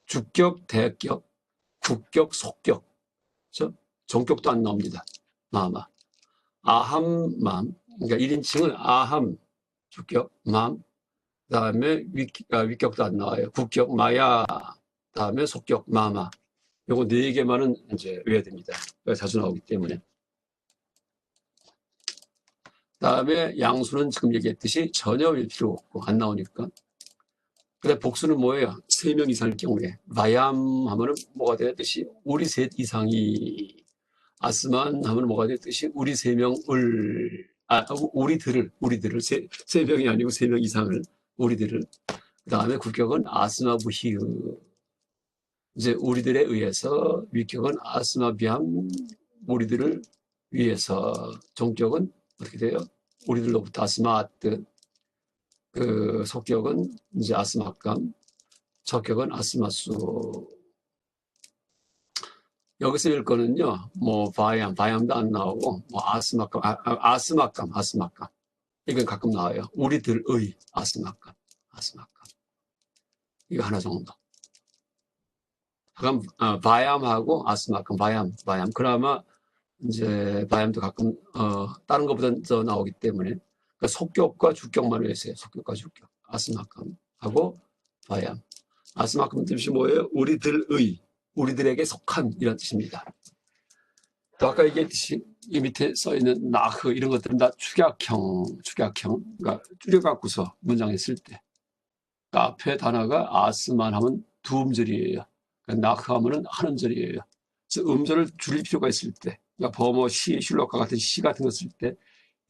주격, 대격, 국격, 속격. 그렇죠? 종격도 안 나옵니다. 마마. 아함, 맘. 그러니까 1인칭은 아함, 주격, 맘, 그 다음에 위격도 안 나와요. 국격, 마야, 그 다음에 속격, 마마. 요거 네 개만은 이제 외워야 됩니다. 자주 나오기 때문에. 그 다음에 양수는 지금 얘기했듯이 전혀 외울 필요 없고, 안 나오니까. 근데 복수는 뭐예요? 3명 이상일 경우에. 마얌 하면은 뭐가 되듯이 우리 셋 이상이. 아스만 하면 뭐가 되듯이 우리 3명을. 우리들을 세 명이 아니고 3명 이상을. 우리들을. 그 다음에 국격은 아스마 부히으. 이제 우리들에 의해서. 위격은 아스마 비함. 우리들을 위해서. 종격은 어떻게 돼요? 우리들로부터 아스마트. 그 속격은 이제 아스마감. 적격은 아스마수. 여기서 읽을 거는요, 바얌도 안 나오고, 아스마감. 이건 가끔 나와요. 우리들의 아스마감. 이거 하나 정도. 그럼, 바얌하고 아스마감, 바얌. 그나마, 이제, 바얌도 가끔, 다른 것보다 더 나오기 때문에, 그러니까 속격과 주격만 외우세요. 속격과 주격. 아스마감하고 바얌. 아스마감 뜻이 뭐예요? 우리들에게 속한 이런 뜻입니다. 또 아까 얘기했듯이 이 밑에 써있는 나흐 이런 것들은 다 축약형, 그러니까 줄여갖고서 문장에 쓸 때. 그러니까 앞에 단어가 아스만 하면 두 음절이에요. 그러니까 나흐 하면은 한 음절이에요. 그래서 음절을 줄일 필요가 있을 때, 그러니까 버머, 시, 슐록과 같은 시 같은 거 쓸 때,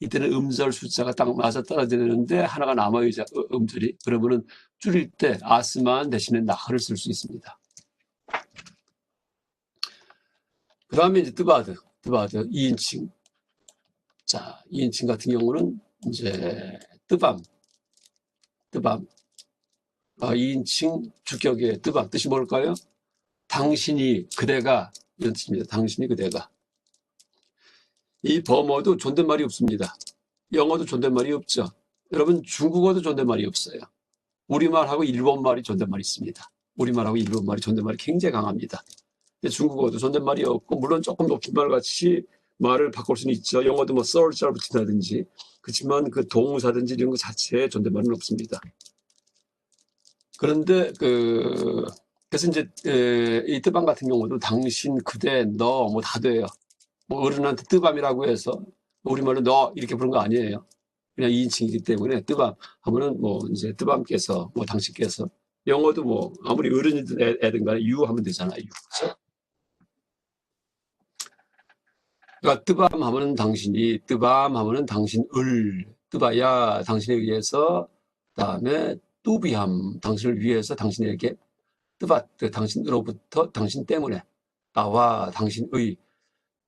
이때는 음절 숫자가 딱 맞아 떨어지는데 하나가 남아요, 음절이. 그러면은 줄일 때 아스만 대신에 나흐를 쓸 수 있습니다. 그 다음에 이제 뜨바드 2인칭. 자, 2인칭 같은 경우는 이제 뜨밤. 2인칭 주격의 뜨밤 뜻이 뭘까요? 당신이, 그대가 이런 뜻입니다. 당신이, 그대가. 이 버머도 존댓말이 없습니다. 영어도 존댓말이 없죠. 여러분 중국어도 존댓말이 없어요. 우리말하고 일본말이 존댓말이 있습니다. 우리말하고 일본말이 존댓말이 굉장히 강합니다. 중국어도 존댓말이 없고, 물론 조금 높임말 같이 말을 바꿀 수는 있죠. 영어도 썰자를 붙인다든지. 그렇지만 그 동사든지 이런 것 자체에 존댓말은 없습니다. 그런데 그래서 이제 이 뜨밤 같은 경우도 당신, 그대, 너 뭐 다 돼요. 어른한테 뜨밤이라고 해서 우리말로 너 이렇게 부른 거 아니에요. 그냥 2인칭이기 때문에 뜨밤 하면은 이제 뜨밤께서 당신께서 영어도 뭐 아무리 어른이든 애든 간에 you 하면 되잖아요. 그렇죠? 그러니까 뜨밤 하면은 당신이, 뜨밤 하면은 당신을, 뜨바야 당신에 의해서, 그다음에 뚜비함 당신을 위해서 당신에게, 뜨바트 당신으로부터 당신 때문에, 나와 당신의,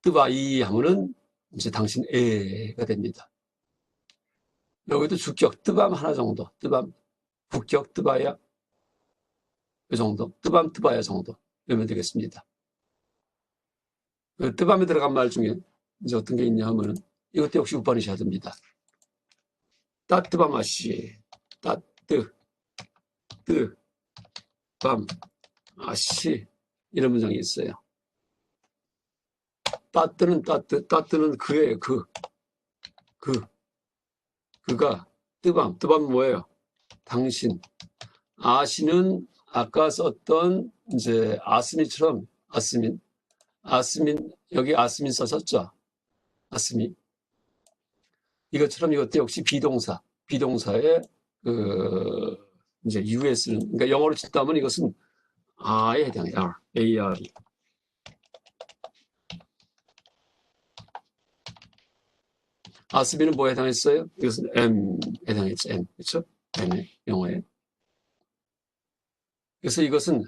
뜨바이 하면은 이제 당신애가 됩니다. 여기도 주격 뜨밤 하나 정도, 뜨밤 북격 뜨바야 이 정도, 뜨밤 뜨바야 정도 이러면 되겠습니다. 그 뜨밤에 들어간 말 중에 이제 어떤 게 있냐 하면은 이것도 역시 우파니샤드입니다. 따뜨밤아씨, 따뜨, 뜨, 밤, 아씨 이런 문장이 있어요. 따뜨는 따뜨, 따뜨는 그의 그가, 뜨밤, 뜨밤은 뭐예요? 당신. 아씨는 아까 썼던 이제 아스미처럼, 아스민 여기 아스민 썼었죠. 아스미. 이것처럼 이것도 역시 비동사의 그 이제 유에 쓰는, 그러니까 영어로 친다면 이것은 R에 해당해요. AR. 아스미는 뭐에 해당했어요? 이것은 M에 해당했죠. M. 그렇죠? M에, 영어에. 그래서 이것은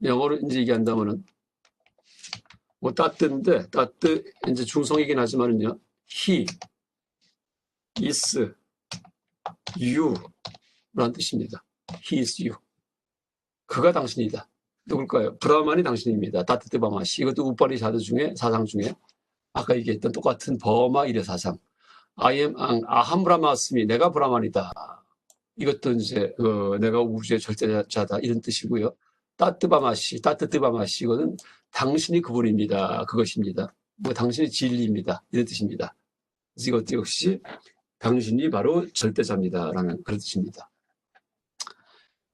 영어로 이제 얘기한다면은 뭐 따뜻인데, 따뜻 이제 중성이긴 하지만은요. He is you라는 뜻입니다. He is you. 그가 당신이다. 누굴까요? 브라만이 당신입니다. 따뜻 버마시. 이것도 우파리샤드 중에, 사상 중에 아까 얘기했던 똑같은 버마 일의 사상. I am 아함 브라마스미, 내가 브라만이다. 이것도 이제 내가 우주의 절대자다 이런 뜻이고요. 따뜻바마시, 따뜻바마시 이거는 당신이 그분입니다. 그것입니다. 뭐 당신이 진리입니다. 이런 뜻입니다. 그래서 이것도 역시 당신이 바로 절대자입니다라는 그런 뜻입니다.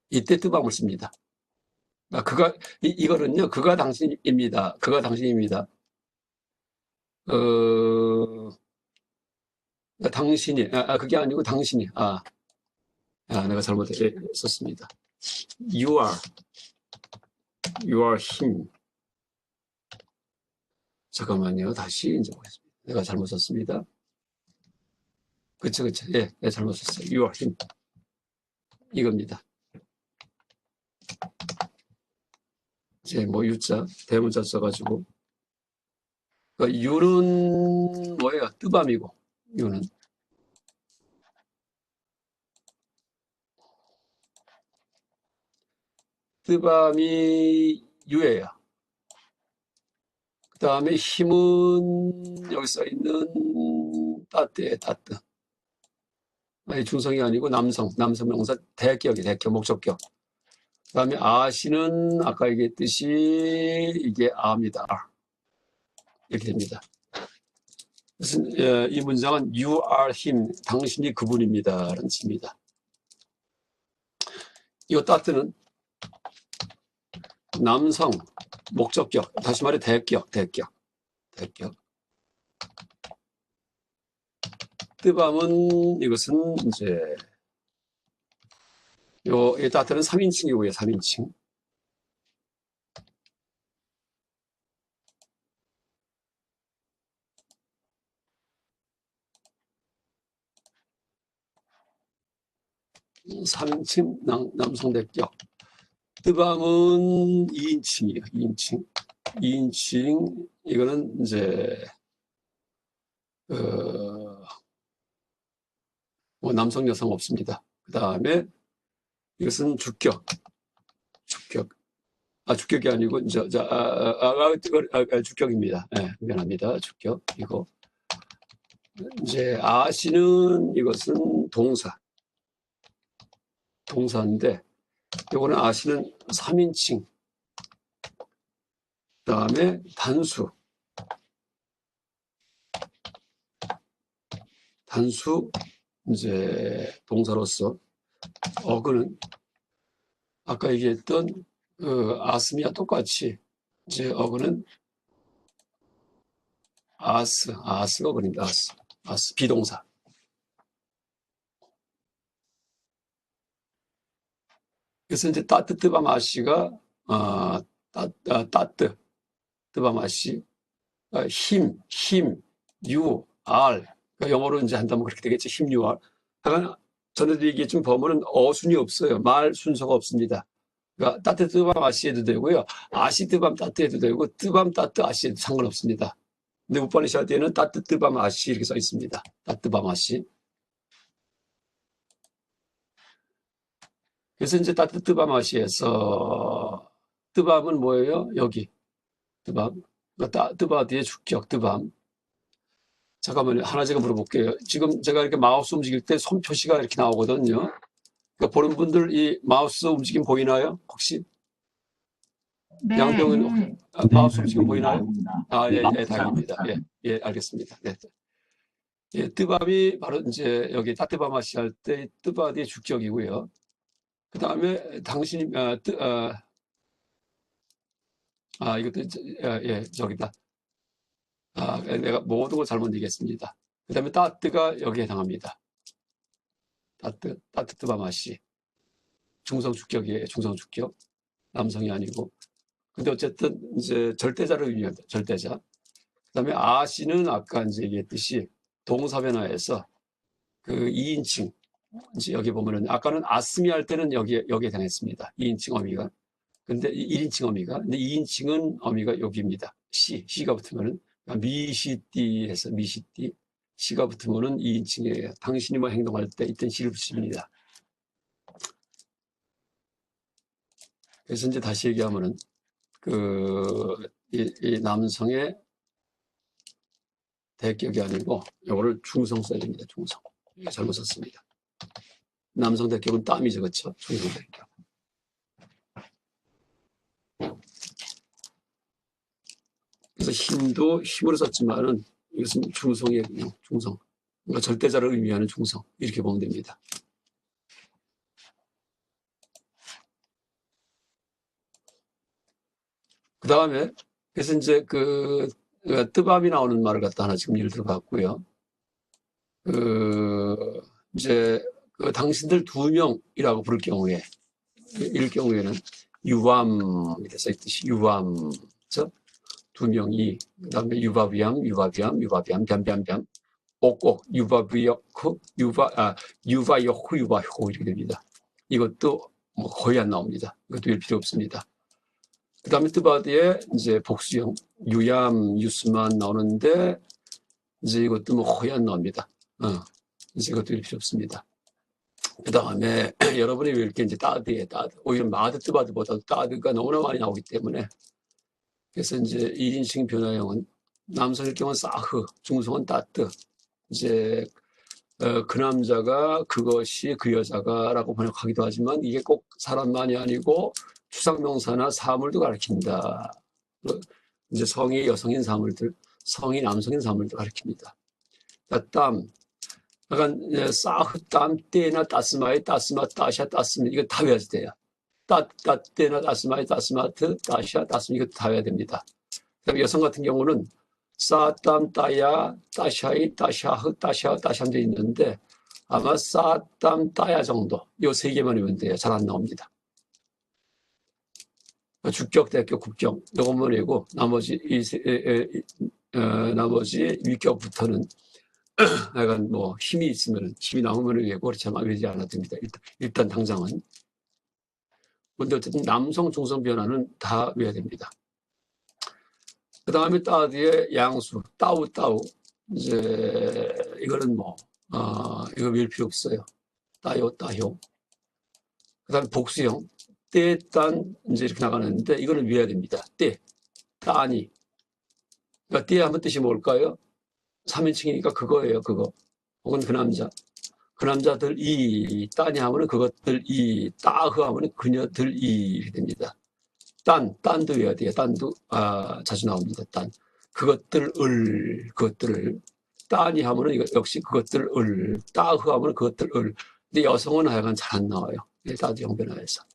이때 뜨밤을 씁니다. 그가 이거는요. 그가 당신입니다. 그가 당신입니다. 당신이 그게 아니고 당신이 내가 잘못했습니다. You are him. 잠깐만요. 다시 이제 보겠습니다. 내가 잘못 썼습니다. 그쵸. 예, 잘못 썼어요. You are him. 이겁니다. 이제 뭐 U자, 대문자 써가지고. 그러니까 U는 뭐예요? 뜨밤이고, U는. 뜨밤이 U예요. 그 다음에 힘은 여기 써있는 따뜻에 따뜻. 아니, 중성이 아니고 남성 명사 대격이 대격, 목적격. 그 다음에 아시는 아까 얘기했듯이 이게 아입니다. 이렇게 됩니다. 그래서 이 문장은 You are him, 당신이 그분입니다 라는 뜻입니다. 이 따뜻은 남성 목적격, 다시 말해 대격. 뜨밤은 이것은 이제 이 따뜻은 3인칭이고요. 3인칭. 남성 대격. 뜨밤은 2인칭이에요. 2인칭. 이거는 이제 뭐 남성 여성 없습니다. 그 다음에 이것은 주격. 주격이 아니고 주격입니다. 네, 미안합니다. 주격 이거. 이제 아시는 이것은 동사인데 이거는 아시는 3인칭. 그 다음에 단수 이제 동사로서 어그는 아까 얘기했던 아스미와 똑같이 이제 어그는 아스가 어그입니다. 아스 비동사. 그래서 이제 따뜻 뜨바마시가 따뜻 뜨바마시 힘, 유, 알. 그러니까 영어로 이제 한다면 그렇게 되겠죠. 힘, 유, 알. 하여간 전에도 얘기했지만 범어는 어순이 없어요. 말 순서가 없습니다. 그러니까 따뜻 뜨밤 아시 해도 되고요. 아시 뜨밤 따뜻 해도 되고 뜨밤 따뜻 아시 해도 상관없습니다. 근데 우파니샤드에는 따뜻 뜨밤 아시 이렇게 써 있습니다. 따뜻 뜨밤 아시. 그래서 이제 따뜻 뜨밤 아시에서 뜨밤은 뭐예요? 여기 뜨밤. 그러니까 뜨바 뒤에 주격 뜨밤. 잠깐만요. 하나 제가 물어볼게요. 지금 제가 이렇게 마우스 움직일 때 손 표시가 이렇게 나오거든요. 그러니까 보는 분들 이 마우스 움직임 보이나요? 혹시? 네. 양평은 마우스 움직임 보이나요? 예, 다행입니다. 예, 알겠습니다. 네. 예, 뜨밤이 바로 이제 여기 따뜨바마시 할 때 뜨바디의 주격이고요. 그 다음에 당신이, 이것도, 예, 저기다. 내가 모든 걸 잘못 얘기했습니다. 그 다음에 따뜨가 여기에 해당합니다. 따뜨바마시. 중성 주격이에요. 중성 주격. 남성이 아니고. 근데 어쨌든 이제 절대자를 의미합니다. 절대자. 그다음에 아시는 아까 이제 얘기했듯이 동사 변화에서 그 2인칭 이제 여기 보면은 아까는 아스미 할 때는 여기에 해당했습니다. 2인칭 어미가. 근데 1인칭 어미가. 근데 2인칭은 어미가 여기입니다. 시가 붙으면은 미시띠 해서 미시띠. 시가 붙으면은 2인칭이에요. 당신이 뭐 행동할 때 이땐 시를 붙입니다. 그래서 이제 다시 얘기하면은 이 남성의 대격이 아니고 이거를 중성 써야 됩니다. 중성. 잘못 썼습니다. 남성 대격은 땀이죠. 그렇죠? 중성 대격. 그래서 힘도 힘으로 썼지만은 이것은 중성이에요. 중성. 그러니까 절대자를 의미하는 중성. 이렇게 보면 됩니다. 그 다음에 그래서 이제 뜨밤이 나오는 말을 갖다 하나 지금 예를 들어 봤고요. 이제 당신들 2명이라고 부를 경우에 이럴 경우에는 유밤 이렇게 써있듯이 유밤 그래서 2명이 그다음에 유바비암 뱀 옥옥 유바비역후 유바역후 유바효 이렇게 됩니다. 이것도 뭐 거의 안 나옵니다. 이것도 일 필요 없습니다. 그 다음에 뜨바디에 이제 복수형 유얌 유스만 나오는데 이제 이것도 뭐 거의 안 나옵니다. 이제 이것도 일 필요 없습니다. 그 다음에 여러분이 왜 이렇게 이제 따드에 오히려 마드 뜨바드보다도 따드가 너무나 많이 나오기 때문에 그래서 이제 1인칭 변화형은 남성일 경우는 사흐, 중성은 따뜨. 이제 그 남자가 그것이 그 여자가라고 번역하기도 하지만 이게 꼭 사람만이 아니고 추상명사나 사물도 가리킨다. 이제 성이 여성인 사물들, 성이 남성인 사물도 가리킵니다. 땀, 약간 사흐, 땀, 때나 따스마이, 따스마, 따샤, 따스미 이거 다 외워야 돼요. 때나 따스마이, 따스마트, 따샤, 따스미 이거 다 외워야 됩니다. 그다음에 여성 같은 경우는 싸땀, 따야, 따샤이, 따샤흐, 따샤, 따샴도 있는데 아마 싸땀, 따야 정도 이 3개만 외우면 돼요. 잘 안 나옵니다. 주격, 대격, 국격 이것만 외우고 나머지 나머지 위격부터는 약간 뭐 힘이 있으면 힘이 나오면 외우고 그렇지 않으면 외우지 않아도 됩니다. 일단 당장은. 근데 어쨌든 남성 중성 변화는 다 외워야 됩니다. 그 다음에 따드의 양수, 따우. 이제, 이거는 뭐, 이거 외울 필요 없어요. 따효. 그 다음에 복수형, 딴, 이제 이렇게 나가는데, 이거는 외워야 됩니다. 따니. 그러니까 떼 하면 뜻이 뭘까요? 3인칭이니까 그거예요, 그거. 혹은 그 남자. 그 남자들이, 따니 하면은 그것들 따흐 하면은 그녀들이 이렇게 됩니다. 딴도 외워야 돼요. 딴도 자주 나옵니다. 그것들을 딴이 하면은 이거 역시 그것들을 따흐 하면은 그것들을. 근데 여성은 하여간 잘 안 나와요. 따드 형변화에서.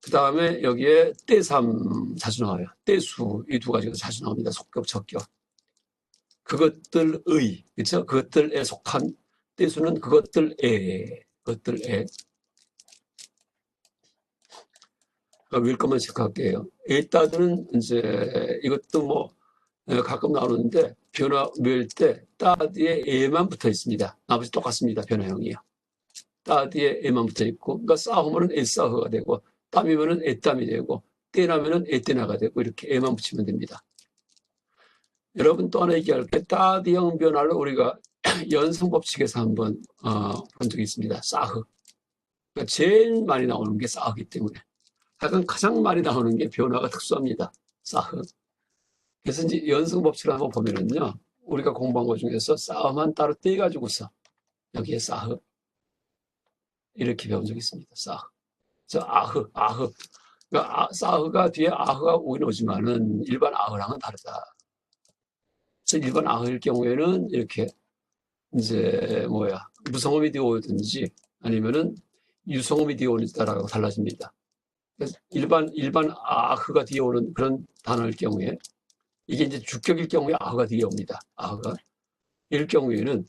그 다음에 여기에 떼삼 자주 나와요. 떼수 이 2가지가 자주 나옵니다. 속격, 적격. 그것들의 그렇죠? 그것들에 속한 떼수는 그것들에. 위일 것만 체크할게요. 에따드는 이제 이것도 뭐 가끔 나오는데 변화 외일 때 따드에 에만 붙어 있습니다. 나머지 똑같습니다. 변화형이요. 따드에 에만 붙어 있고, 그러니까 싸우면은 에싸흐가 되고, 땀이면은 에땀이 되고, 떼나면은 에떼나가 되고, 이렇게 에만 붙이면 됩니다. 여러분 또 하나 얘기할 게 따드형 변화를 우리가 연성 법칙에서 한번 본 적이 있습니다. 사흐. 그러니까 제일 많이 나오는 게 사흐이기 때문에. 하여간 가장 많이 나오는 게 변화가 특수합니다. 사흐. 그래서 이제 연성 법칙을 한번 보면은요, 우리가 공부한 것 중에서 싸움만 따로 떼가지고서 여기에 사흐 이렇게 배운 적이 있습니다. 사흐. 저 아흐. 그러니까 사흐가 뒤에 아흐가 오긴 오지만은 일반 아흐랑은 다르다. 그래서 일반 아흐일 경우에는 이렇게 이제 무성음이 뒤오든지 아니면은 유성음이 뒤오는지 따라가고 달라집니다. 그래서 일반 아흐가 뒤오는 그런 단어일 경우에 이게 이제 주격일 경우에 아흐가 뒤에 옵니다. 아흐가. 이럴 경우에는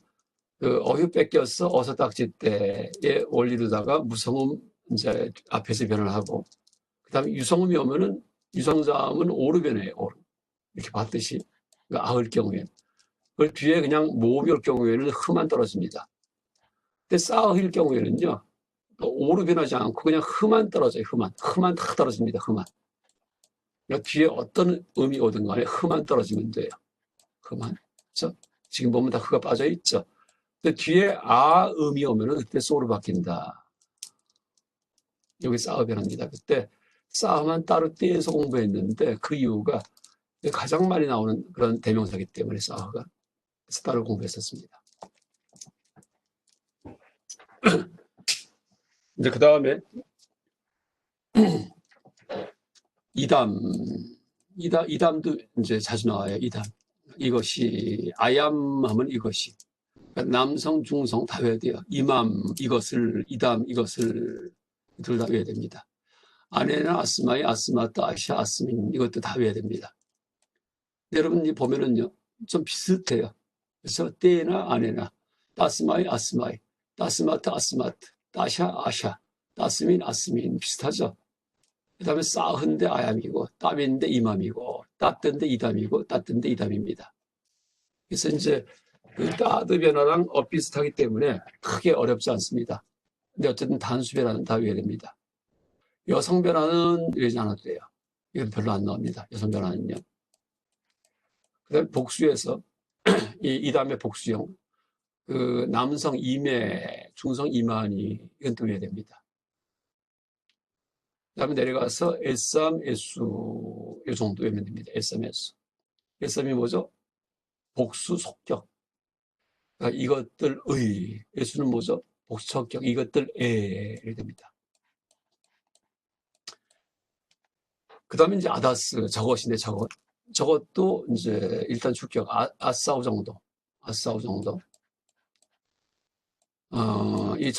그 어휘 뺏겨서 어서딱지 때의 원리로다가 무성음 이제 앞에서 변화를 하고, 그 다음에 유성음이 오면은 유성자음은 오로 변해요. 오로. 이렇게 봤듯이. 그 아흐일 경우에. 그 뒤에 그냥 모음이 올 경우에는 흐만 떨어집니다. 근데 싸흐일 경우에는요, 오로 변하지 않고 그냥 흐만 떨어져요. 흐만 다 떨어집니다. 흐만. 그러니까 뒤에 어떤 음이 오든 간에 흐만 떨어지면 돼요. 흐만. 그렇죠? 지금 보면 다 흐가 빠져 있죠. 근데 뒤에 음이 오면은 그때 소로 바뀐다. 여기 싸흐 변합니다. 그때 싸흐만 따로 떼서 공부했는데 그 이유가 가장 많이 나오는 그런 대명사이기 때문에 싸흐가. 그래서 따로 공부했었습니다. 이제 그 다음에 이담도 이제 자주 나와요. 이담. 이것이 아얌 하면 이것이. 그러니까 남성, 중성 다 외워야 돼요. 이맘 이것을, 이담 이것을 둘 다 외워야 됩니다. 아내나 아스마이, 아스마타, 아시아, 아스민 이것도 다 외워야 됩니다. 여러분 보면은요 좀 비슷해요. 그래서 때나 아내나 따스마이, 아스마이, 따스마트, 아스마트, 따샤, 아샤, 따스민, 아스민 비슷하죠. 그 다음에 싸흔데 아얌이고, 땀인데 이맘이고, 따뜻데 이담이고, 따뜻데 이담입니다. 그래서 이제 그 따드 변화랑 비슷하기 때문에 크게 어렵지 않습니다. 근데 어쨌든 단수 변화는 다 외워야 됩니다. 여성 변화는 외우지 않아도 돼요. 이건 별로 안 나옵니다. 여성 변화는요. 그 다음에 복수에서 이 다음에 복수형, 그 남성 이매, 중성 이만이 이건 또 외워야 됩니다. 그 다음에 내려가서 에쌈, 에수 이 정도 외우면 됩니다. 에쌈, 에수. 에쌈이 뭐죠? 복수, 속격. 그러니까 이것들의, 에수는 뭐죠? 복수, 속격, 이것들에 이렇게 됩니다. 그 다음에 이제 아다스, 저것인데 저것도 이제 일단 주격, 아싸우 정도. 이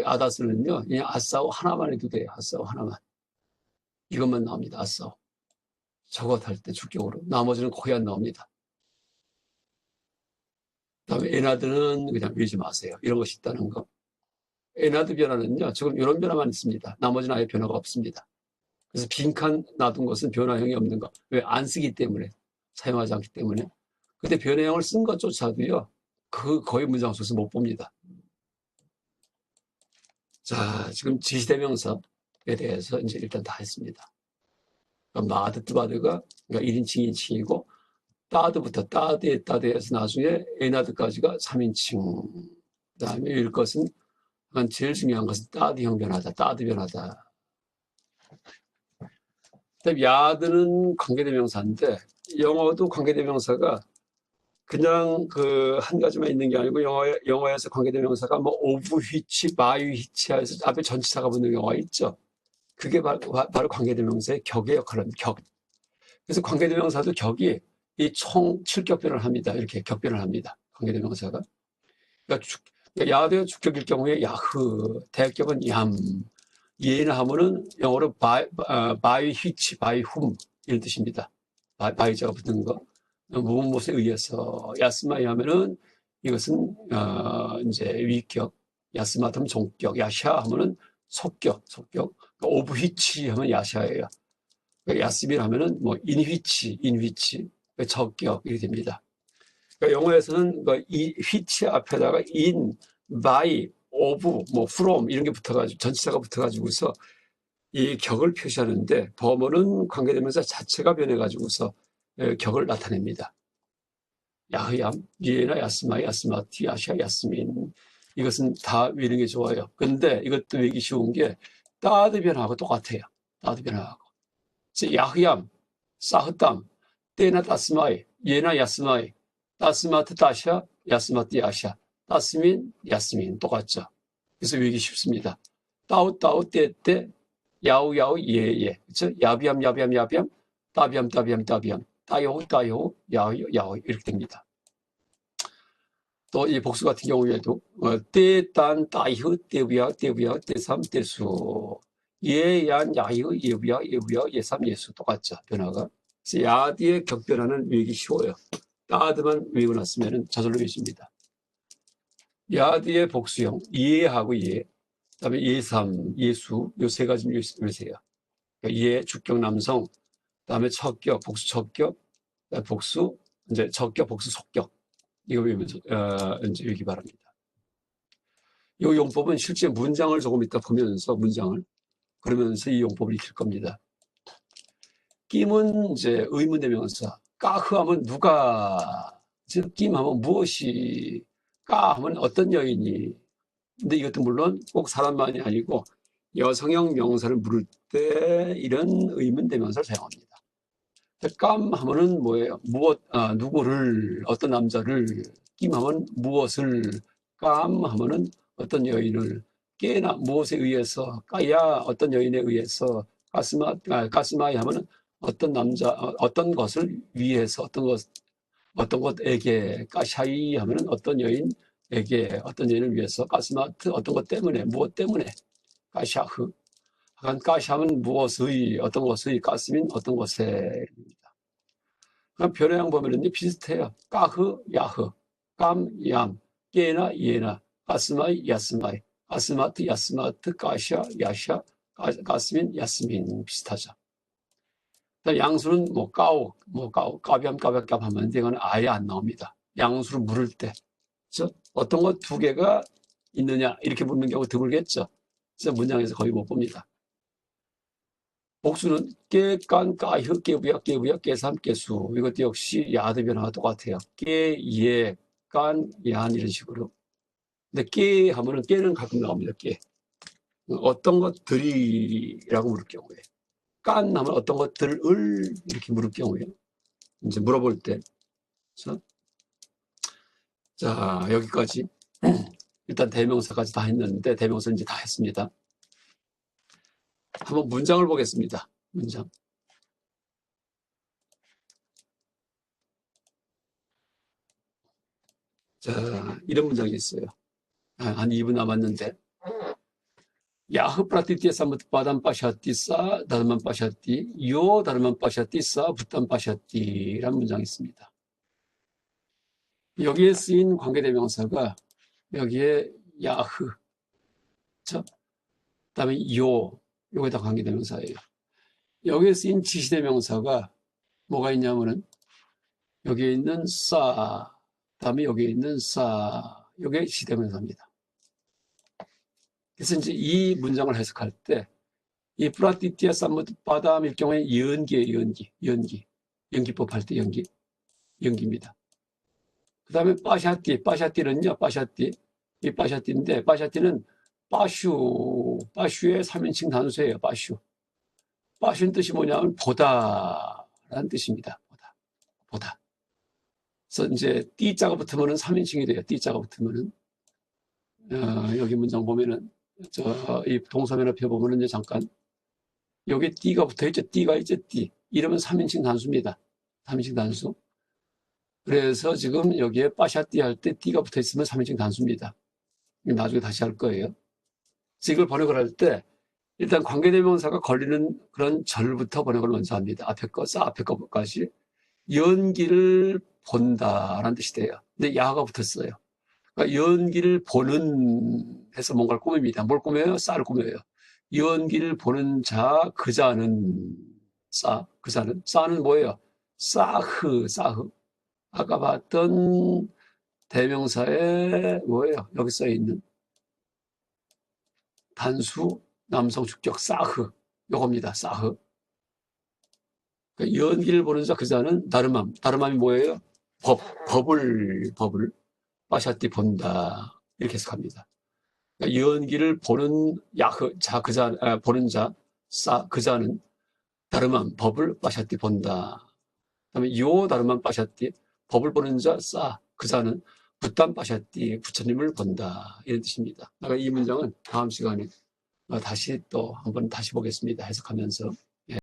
아다스는요, 그냥 아싸우 하나만 해도 돼요. 아싸우 하나만. 이것만 나옵니다. 아싸우. 저것 할 때 주격으로. 나머지는 거의 안 나옵니다. 그 다음에 에나드는 그냥 외우지 마세요. 이런 것이 있다는 거. 에나드 변화는요, 지금 이런 변화만 있습니다. 나머지는 아예 변화가 없습니다. 그래서 빈칸 놔둔 것은 변화형이 없는 거. 왜? 안 쓰기 때문에. 사용하지 않기 때문에. 근데 변화형을 쓴 것조차도요, 거의 문장 속에서 못 봅니다. 자, 지금 지시대명사에 대해서 이제 일단 다 했습니다. 그러니까 마드, 뜨바드가 그러니까 1인칭, 2인칭이고, 따드에서 나중에 에나드까지가 3인칭. 그 다음에 일 것은, 제일 중요한 것은 따드형 변화다. 따드 변화다. 그다음에 야드는 관계대명사인데, 영어도 관계대명사가 그냥 그 한 가지만 있는 게 아니고, 영어에서 관계대명사가 뭐 오브 휘치, 바이 휘치 해서 앞에 전치사가 붙는 경우가 있죠. 그게 바로 관계대명사의 격의 역할을 합니다. 격. 그래서 관계대명사도 격이 이 총 7격변을 합니다. 이렇게 격변을 합니다. 관계대명사가. 그러니까 야드의 주격일 경우에 야흐, 대격은 얌, 예나 하면은 영어로 by which, by whom 이런 뜻입니다. by자가 붙는 거. 무엇에 의해서. 야스마이 하면은 이것은 이제 위격, 야스마트면 종격, 야샤 하면은 속격. 오브 휘치 하면 야샤예요. 야스민 하면은 뭐 인휘치, 적격 이렇게 됩니다. 그러니까 영어에서는 이 휘치 앞에다가 in, by, of, 뭐 from 이런 게 붙어가지고 전치사가 붙어가지고서 이 격을 표시하는데 범어는 관계대명사 자체가 변해가지고서 격을 나타냅니다. 야흐얌, 예나 야스마이, 야스마티, 야샤, 야스민 이것은 다 외우는 게 좋아요. 근데 이것도 외우기 쉬운 게 따드 변화하고 똑같아요. 따드 변화하고. 야흐얌, 사흐땀, 때나 따스마이, 예나 야스마이, 따스마트 따샤, 야스마트 야샤, 따스민, 야스민 똑같죠. 그래서 외우기 쉽습니다. 따우 따우 때때 야우 야우 예예 그렇죠? 야비암 야비암 야비암 따비암 따비암 따비암 따요우 따요우 야우 야우 이렇게 됩니다. 또 이 복수 같은 경우에도 때딴 따이흐 때부야 때부야 때삼 때수 예얀 야이흐 예부야 예부야 예삼 예수 똑같죠. 변화가. 그래서 야디의 격변화는 외우기 쉬워요. 따드만 외우고 났으면 저절로 외워집니다. 야디의 복수형 예하고 예 그다음에 예삼 예수 요 세 가지 외우세요. 그러니까 예 주격 남성 그다음에 척격 복수 척격 복수 이제 적격 복수 속격 이거 외우면서 이제 외우기 바랍니다. 이 용법은 실제 문장을 조금 이따 보면서 문장을 그러면서 이 용법을 익힐 겁니다. 끼은 이제 의문대명사 까흐하면 누가 끼하면 무엇이 까하면 어떤 여인이 근데 이것도 물론 꼭 사람만이 아니고 여성형 명사를 물을 때 이런 의문대명사를 사용합니다. 깜하면은 뭐예요? 무엇, 누구를, 어떤 남자를, 끼하면 무엇을, 깜하면은 어떤 여인을, 깨나 무엇에 의해서, 까야 어떤 여인에 의해서, 가스마이 하면은 어떤 남자, 어떤 것을 위해서, 어떤 것에게, 까샤이 하면은 어떤 여인에게, 어떤 여인을 위해서, 가스마트 어떤 것 때문에, 무엇 때문에, 까샤흐. 가샤면 무엇의, 어떤 것의, 가스민 어떤 것에, 그럼 변화형 보면은 비슷해요. 까흐, 야흐, 깜, 얌, 깨나, 예나, 가스마이, 야스마이, 가스마트, 야스마트, 까샤, 야샤, 가스민, 야스민 비슷하죠. 양수는 뭐 까오, 까비암, 까비암 하면 이건 아예 안 나옵니다. 양수를 물을 때. 그렇죠? 어떤 것 두 개가 있느냐 이렇게 묻는 경우 드물겠죠. 그래서 문장에서 거의 못 봅니다. 복수는 깨, 깐, 까휴, 깨부야, 깨부야, 깨삼, 깨수. 이것도 역시 야드 변화가 똑같아요. 깨, 예, 깐, 얀 이런 식으로. 근데 깨 하면은 깨는 가끔 나옵니다. 깨. 어떤 것들이라고 물을 경우에. 깐 하면 어떤 것들을 이렇게 물을 경우에. 이제 물어볼 때. 그래서 자, 여기까지. 일단 대명사까지 다 했는데 대명사 이제 다 했습니다. 한번 문장을 보겠습니다. 문장. 자, 이런 문장이 있어요. 한 2분 남았는데. 야흐 프라티티에 사무트 바담 빠샤티사 다르만 빠샤티 요 다르만 빠샤티사 부탄 빠샤티라는 문장이 있습니다. 여기에 쓰인 관계대명사가 여기에 야흐 그다음에 요게 다 관계대명사예요. 여기에 쓰인 지시대명사가 뭐가 있냐면은 여기에 있는 싸 그다음에 여기에 있는 싸 요게 지시대명사입니다. 그래서 이제 이 문장을 해석할 때 이 프라티티아 사무트 바담일 경우에 연기예요. 연기법 할 때 연기입니다. 그 다음에 빠샤티는요. 이 빠샤티인데 빠샤티는 빠슈의 3인칭 단수예요. 빠슈는 뜻이 뭐냐면 보다라는 뜻입니다. 보다. 그래서 이제 띠자가 붙으면은 3인칭이 돼요. 띠자가 붙으면은 여기 문장 보면은 이 동사면허표 보면은 이제 잠깐 여기 띠가 붙어있죠. 띠가 있죠. 띠. 이러면 3인칭 단수입니다. 3인칭 단수. 그래서 지금 여기에 빠샤띠 할 때 띠가 붙어있으면 3인칭 단수입니다. 나중에 다시 할 거예요. 그래서 이걸 번역을 할 때 일단 관계대명사가 걸리는 그런 절부터 번역을 먼저 합니다. 앞에 것까지 연기를 본다라는 뜻이 돼요. 근데 야가 붙었어요. 그러니까 연기를 보는 해서 뭔가를 꾸밉니다. 뭘 꾸며요? 쌀을 꾸며요. 연기를 보는 자, 그 자는 그 자는 싸는 뭐예요? 싸흐. 아까 봤던 대명사에 뭐예요? 여기 써 있는 단수 남성 주격 싸흐. 요겁니다. 싸흐. 그러니까 연기를 보는 자, 그 자는 다름함이 뭐예요? 법을 빠샤띠 본다. 이렇게 해석합니다. 그러니까 연기를 보는 야흐, 보는 자, 그 자는 다름함, 법을 빠샤띠 본다. 그다음에 요 다름함 빠샤띠, 법을 보는 자, 그 자는 붓담 빠샤띠, 부처님을 본다. 이런 뜻입니다. 이 문장은 다음 시간에 다시 또 한번 다시 보겠습니다. 해석하면서.